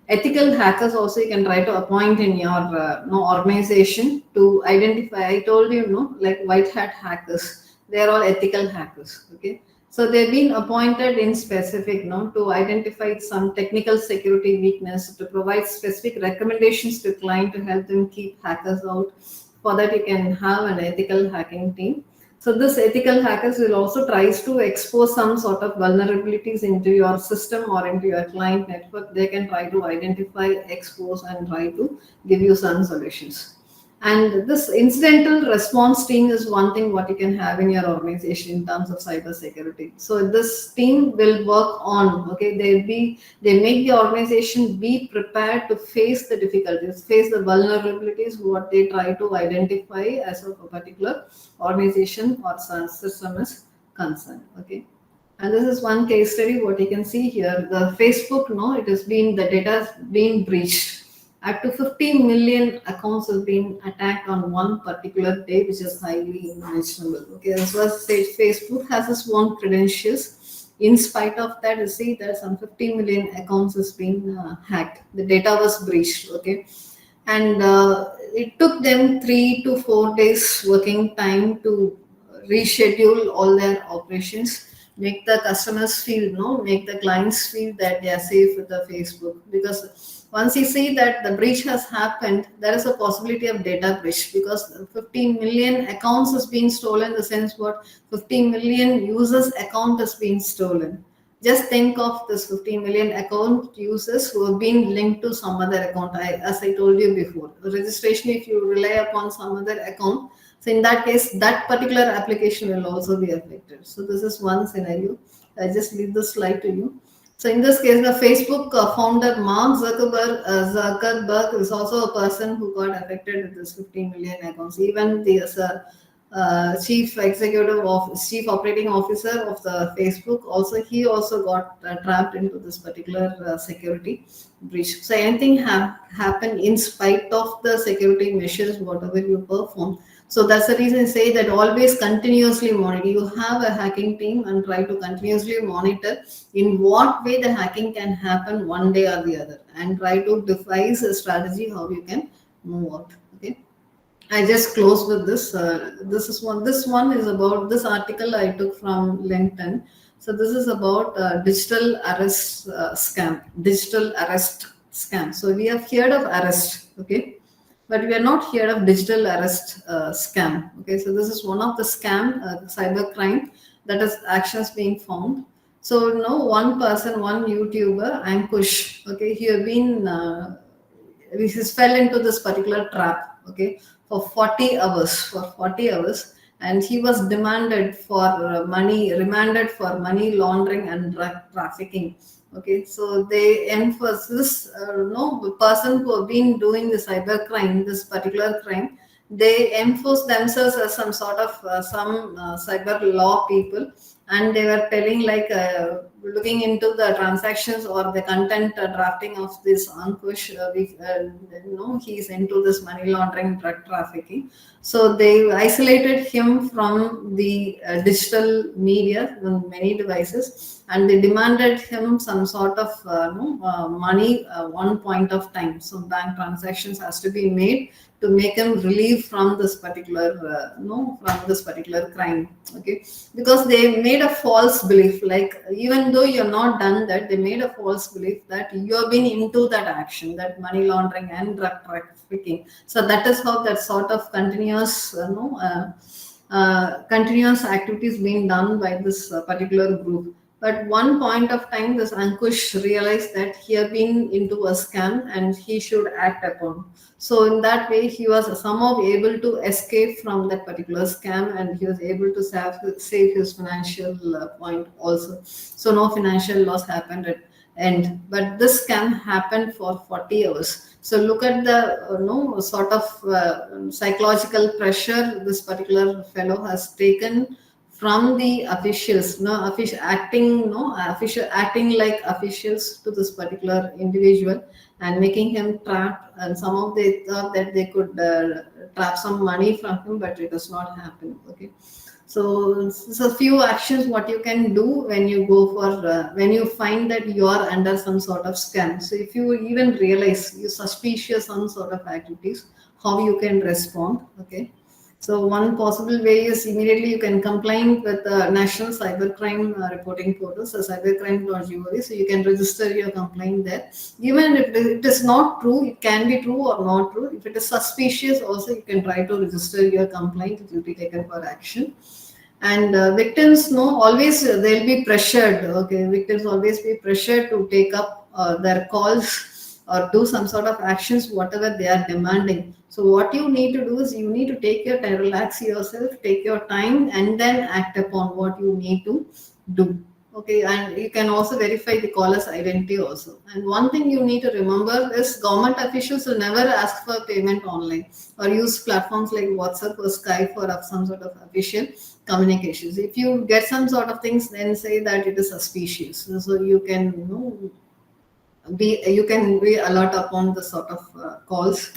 Ethical hackers also you can try to appoint in your organization to identify. I told you, like white hat hackers, they are all ethical hackers. Okay, so they've been appointed in specific, to identify some technical security weakness, to provide specific recommendations to client to help them keep hackers out. For that, you can have an ethical hacking team. So this ethical hackers will also tries to expose some sort of vulnerabilities into your system or into your client network. They can try to identify, expose, and try to give you some solutions. And this incidental response team is one thing what you can have in your organization in terms of cyber security. So this team will work on, okay, they make the organization be prepared to face the difficulties, face the vulnerabilities what they try to identify as of a particular organization or system is concerned. Okay. And this is one case study what you can see here. The Facebook, it has been, the data has been breached. Up to 50 million accounts have been attacked on one particular day, which is highly imaginable. Okay, this was said Facebook has its own credentials. In spite of that, you see that some 50 million accounts has been hacked. The data was breached. Okay, and it took them 3 to 4 days working time to reschedule all their operations, make the customers feel, make the clients feel that they are safe with the Facebook. Because once you see that the breach has happened, there is a possibility of data breach, because 15 million accounts has been stolen. In the sense what 15 million users account has been stolen. Just think of this 15 million account users who have been linked to some other account. As I told you before, registration, if you rely upon some other account, so in that case, that particular application will also be affected. So this is one scenario. I just leave the slide to you. So in this case, the Facebook founder Mark Zuckerberg is also a person who got affected with this 15 million accounts. Even the chief operating officer of the Facebook, also he also got trapped into this particular security breach. So anything happened in spite of the security measures, whatever you perform. So that's the reason I say that always continuously monitor. You have a hacking team and try to continuously monitor in what way the hacking can happen one day or the other, and try to devise a strategy how you can move out. Okay. I just close with this. This one is about this article I took from LinkedIn. So this is about digital arrest scam. Digital arrest scam. So we have heard of arrest, okay, but we are not heard of digital arrest scam. Okay, so this is one of the scam, cyber crime that is actions being found. So one person, one YouTuber, Ankush. Okay, he have been. He fell into this particular trap, okay, for 40 hours, and he was demanded for remanded for money laundering and drug trafficking. Okay, so they emphasize the person who have been doing the cyber crime, this particular crime, they enforce themselves as some sort of cyber law people, and they were telling like looking into the transactions or the content drafting of this Ankush. He's into this money laundering, drug trafficking. So they isolated him from the digital media, many devices, and they demanded him some sort of money one point of time. So bank transactions has to be made to make him relieve from this particular, from this particular crime. Okay, because they made a false belief, like even though you're not done that, they made a false belief that you've been into that action, that money laundering and drug trafficking. So that is how that sort of continuous, continuous activities being done by this particular group. But one point of time, this Ankush realized that he had been into a scam and he should act upon. So in that way, he was somehow able to escape from that particular scam, and he was able to save his financial point also. So no financial loss happened at end. But this scam happened for 40 hours. So look at the sort of psychological pressure this particular fellow has taken from the officials, official acting like officials to this particular individual and making him trapped. And some of they thought that they could trap some money from him, but it does not happen. Okay. So few actions what you can do when you go for when you find that you are under some sort of scam. So if you even realize you're suspicious some sort of activities, how you can respond. Okay. So one possible way is immediately you can complain with the National Cybercrime Reporting Portal, so cybercrime.gov. So you can register your complaint there. Even if it is not true, it can be true or not true. If it is suspicious, also you can try to register your complaint. It will be taken for action. And victims know always they'll be pressured. Okay, victims always be pressured to take up their calls or do some sort of actions, whatever they are demanding. So what you need to do is you need to take your time, relax yourself, take your time, and then act upon what you need to do. Okay, and you can also verify the caller's identity also. And one thing you need to remember is government officials will never ask for payment online or use platforms like WhatsApp or Skype for some sort of official communications. If you get some sort of things, then say that it is suspicious. So you can be alert upon the sort of calls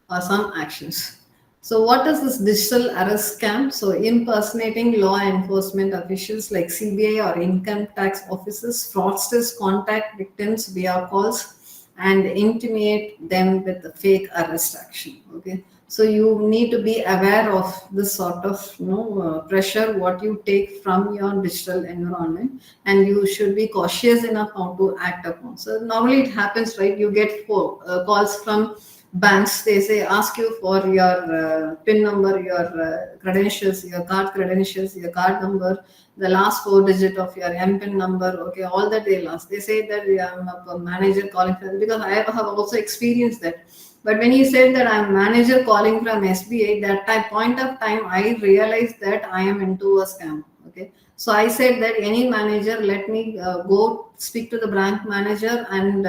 or some actions. So what is this digital arrest scam? So impersonating law enforcement officials like CBI or income tax officers, fraudsters contact victims via calls and intimidate them with a fake arrest action. Okay. So you need to be aware of this sort of pressure what you take from your digital environment, and you should be cautious enough how to act upon. So normally it happens, right? You get calls from banks. They say ask you for your PIN number, your credentials, your card credentials, your card number, the last 4 digit of your MPIN number. Okay, all that they'll ask. They say that I'm a manager calling from, because I have also experienced that. But when he said that I'm manager calling from SBI, that point of time, I realized that I am into a scam. Okay. So I said that any manager, let me go speak to the branch manager and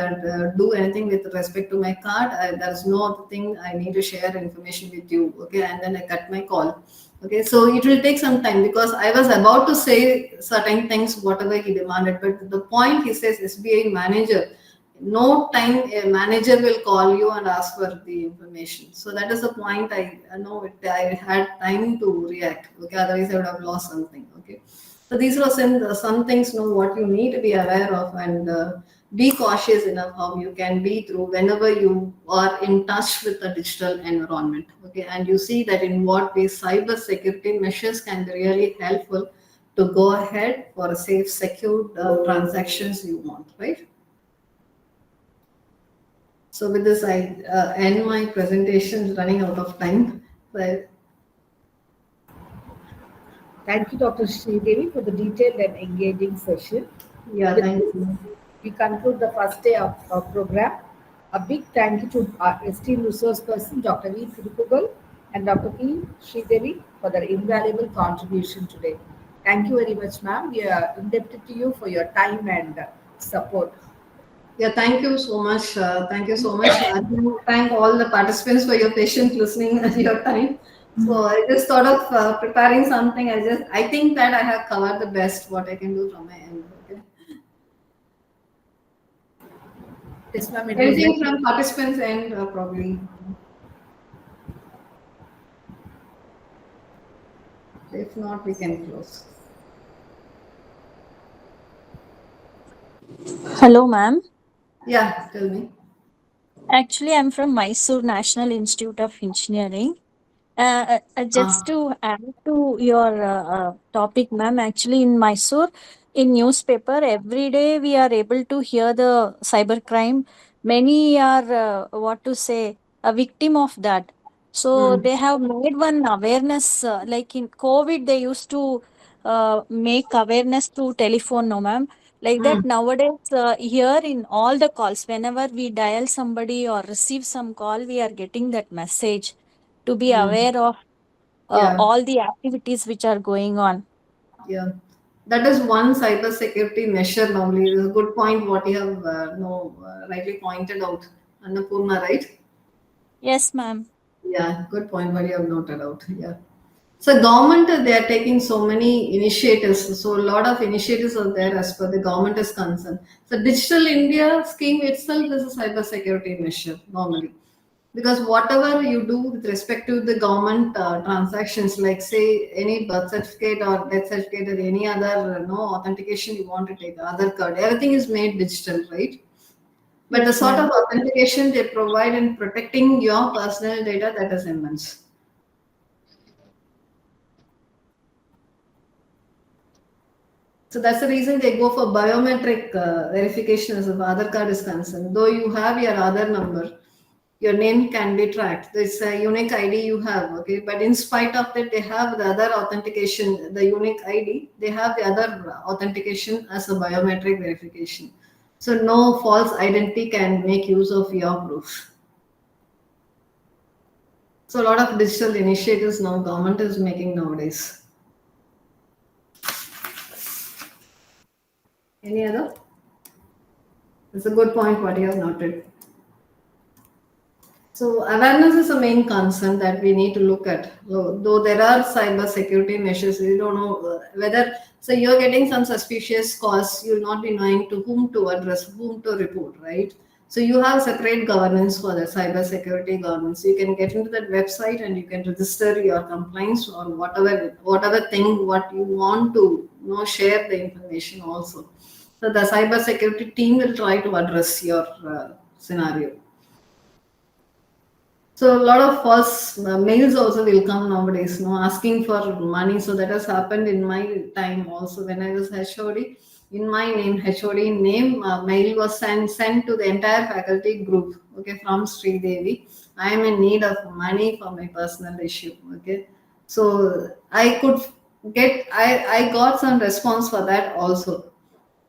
do anything with respect to my card. There's no other thing I need to share information with you. Okay. And then I cut my call. Okay. So it will take some time because I was about to say certain things, whatever he demanded. But the point he says SBI manager, no time a manager will call you and ask for the information. So that is the point. I know I had time to react. Okay, otherwise I would have lost something. Okay, so these are some things. What you need to be aware of, and be cautious enough how you can be through whenever you are in touch with the digital environment. Okay, and you see that in what ways cyber security measures can be really helpful to go ahead for a safe, secure transactions you want, right? So with this, I end my presentation, running out of time. But
Thank you, Dr. Sridevi, for the detailed and engaging session.
yeah,
With
thank
this,
you.
we conclude the first day of our program. A big thank you to our esteemed resource person, Dr. V. Thirupugal and Dr. P. Sridevi for their invaluable contribution today. Thank you very much, ma'am. We are indebted to you for your time and support.
Yeah, thank you so much. Thank you so much. Thank all the participants for your patient listening and your time. So I just thought of preparing something. I think that I have covered the best what I can do from my end. Okay.
Yes, ma'am.
Anything from participants' end, probably. If not, we can close.
Hello, ma'am.
Yeah, tell me.
Actually, I'm from Mysore National Institute of Engineering. Just to add to your topic, ma'am, actually in Mysore, in newspaper, every day we are able to hear the cybercrime. Many are, what to say, a victim of that. So
Mm.
they have made one awareness, like in COVID, they used to make awareness through telephone, no, ma'am. Like that
Mm.
nowadays, here in all the calls, whenever we dial somebody or receive some call, we are getting that message to be
Mm.
aware of
Yeah.
all the activities which are going on.
Yeah, that is one cyber security measure normally. It is a good point what you have no, rightly pointed out, Annapurna, right?
Yes, ma'am.
Yeah, good point what you have noted out. Yeah. So government they are taking so many initiatives. So a lot of initiatives are there as per the government is concerned. So Digital India scheme itself is a cyber security measure normally, because whatever you do with respect to the government transactions, like say any birth certificate or death certificate or any other no authentication you want to take, other card, everything is made digital, right? But the
Yes,
sort of
ma'am.
authentication they provide in protecting your personal data, that is immense. So that's the reason they go for biometric verification as far as Aadhaar card is concerned. Though you have your Aadhaar number, your name can be tracked. There's a unique ID you have, okay. But in spite of that, they have the other authentication, the unique ID. They have the other authentication as a biometric verification. So no false identity can make use of your proof. So a lot of digital initiatives now government is making nowadays. Any other? It's a good point what you have noted. So awareness is a main concern that we need to look at. Though there are cyber security measures, we don't know whether. So you're getting some suspicious calls, you'll not be knowing to whom to address, whom to report, right? So you have separate governance for the cyber security governance. You can get into that website and you can register your complaints or whatever thing what you want to share the information also. So the cyber security team will try to address your scenario. So a lot of false mails also will come nowadays, asking for money. So that has happened in my time also when I was HOD. In my name, HOD name, mail was sent to the entire faculty group. Okay, from Sri Devi. I am in need of money for my personal issue. Okay, so I got some response for that also.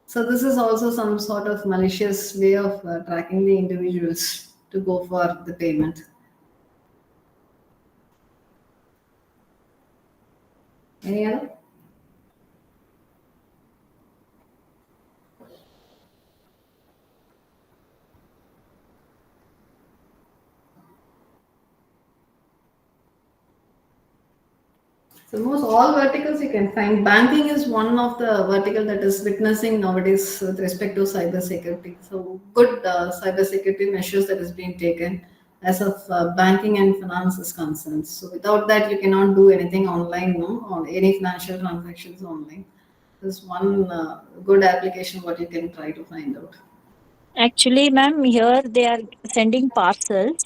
So this is also some sort of malicious way of tracking the individuals to go for the payment. Any other? So most all verticals you can find. Banking is one of the vertical that is witnessing nowadays with respect to cyber security. So good cyber security measures that is being taken as of banking and finance is concerned. So without that, you cannot do anything online, no, or any financial transactions online. There's one good application what you can try to find out.
Actually, ma'am, here they are sending parcels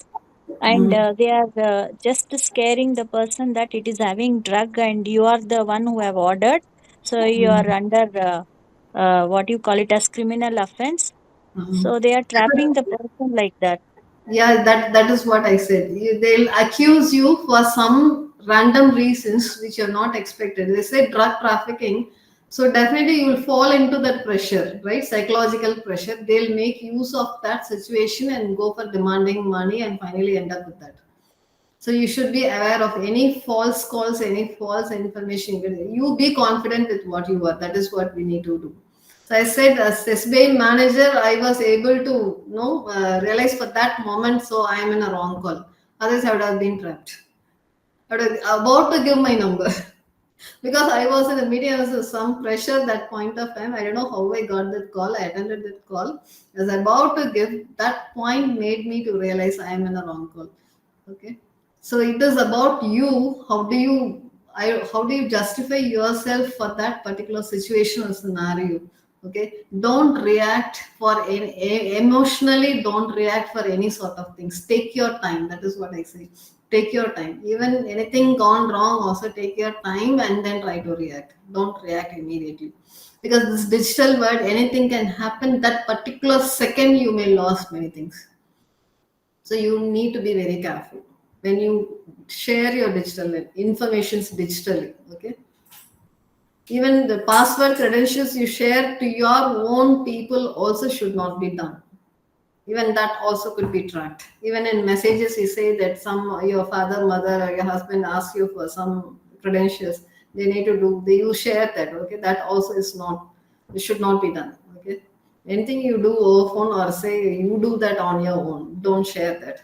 and
Mm.
they are just scaring the person that it is having drug and you are the one who have ordered. So you are under what you call it as criminal offense.
Mhm.
So they are trapping the person like that.
Yeah, that is what I said. They'll accuse you for some random reasons which are not expected. They say drug trafficking, so definitely you will fall into that pressure, right? Psychological pressure. They'll make use of that situation and go for demanding money and finally end up with that. So you should be aware of any false calls, any false information. You be confident with what you are. That is what we need to do. So I said, as SBI manager, I was able to realize for that moment. So I am in a wrong call. Otherwise, I would have been trapped. I would have about to give my number because I was in a meeting. There was some pressure that point of time. I don't know how I got that call. I attended that call. I was about to give. That point made me to realize I am in a wrong call. Okay, so it is about you. How do you justify yourself for that particular situation or scenario? Okay, don't react for emotionally. Don't react for any sort of things. Take your time. That is what I say. Take your time. Even anything gone wrong, also take your time and then try to react. Don't react immediately, because this digital world, anything can happen. That particular second, you may lose many things. So you need to be very careful when you share your digital informations digitally. Okay. Even the password credentials you share to your own people also should not be done. Even that also could be tracked. Even in messages, you say that your father, mother, or your husband asks you for some credentials. They need to do. You share that. Okay, that also is not. It should not be done. Okay, anything you do over phone or say you do that on your own. Don't share that.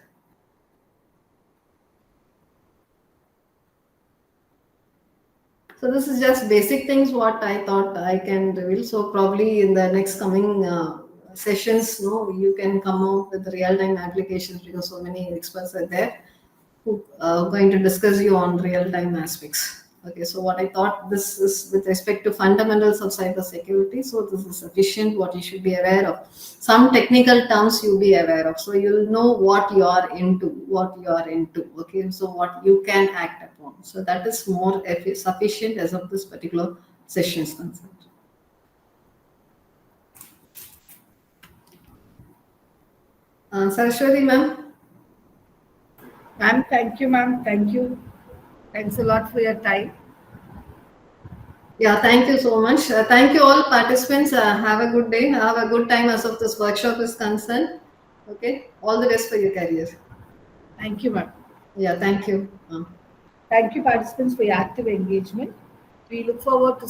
So this is just basic things what I thought I can reveal. So probably in the next coming sessions, no, you can come out with real-time applications, because so many experts are there who are going to discuss you on real-time aspects. Okay, so what I thought, this is with respect to fundamentals of cybersecurity. So this is sufficient what you should be aware of. Some technical terms you'll be aware of. So you'll know what you are into. Okay, so what you can act upon. So that is more sufficient as of this particular session is concerned. Saraswati ma'am.
Ma'am, thank you, ma'am. Thank you. Thanks a lot for your time.
Yeah, thank you so much. Thank you all participants. Have a good day. Have a good time as of this workshop is concerned. Okay, all the best for your career.
Thank you, ma'am.
Yeah, thank you.
Thank you, participants, for your active engagement. We look forward to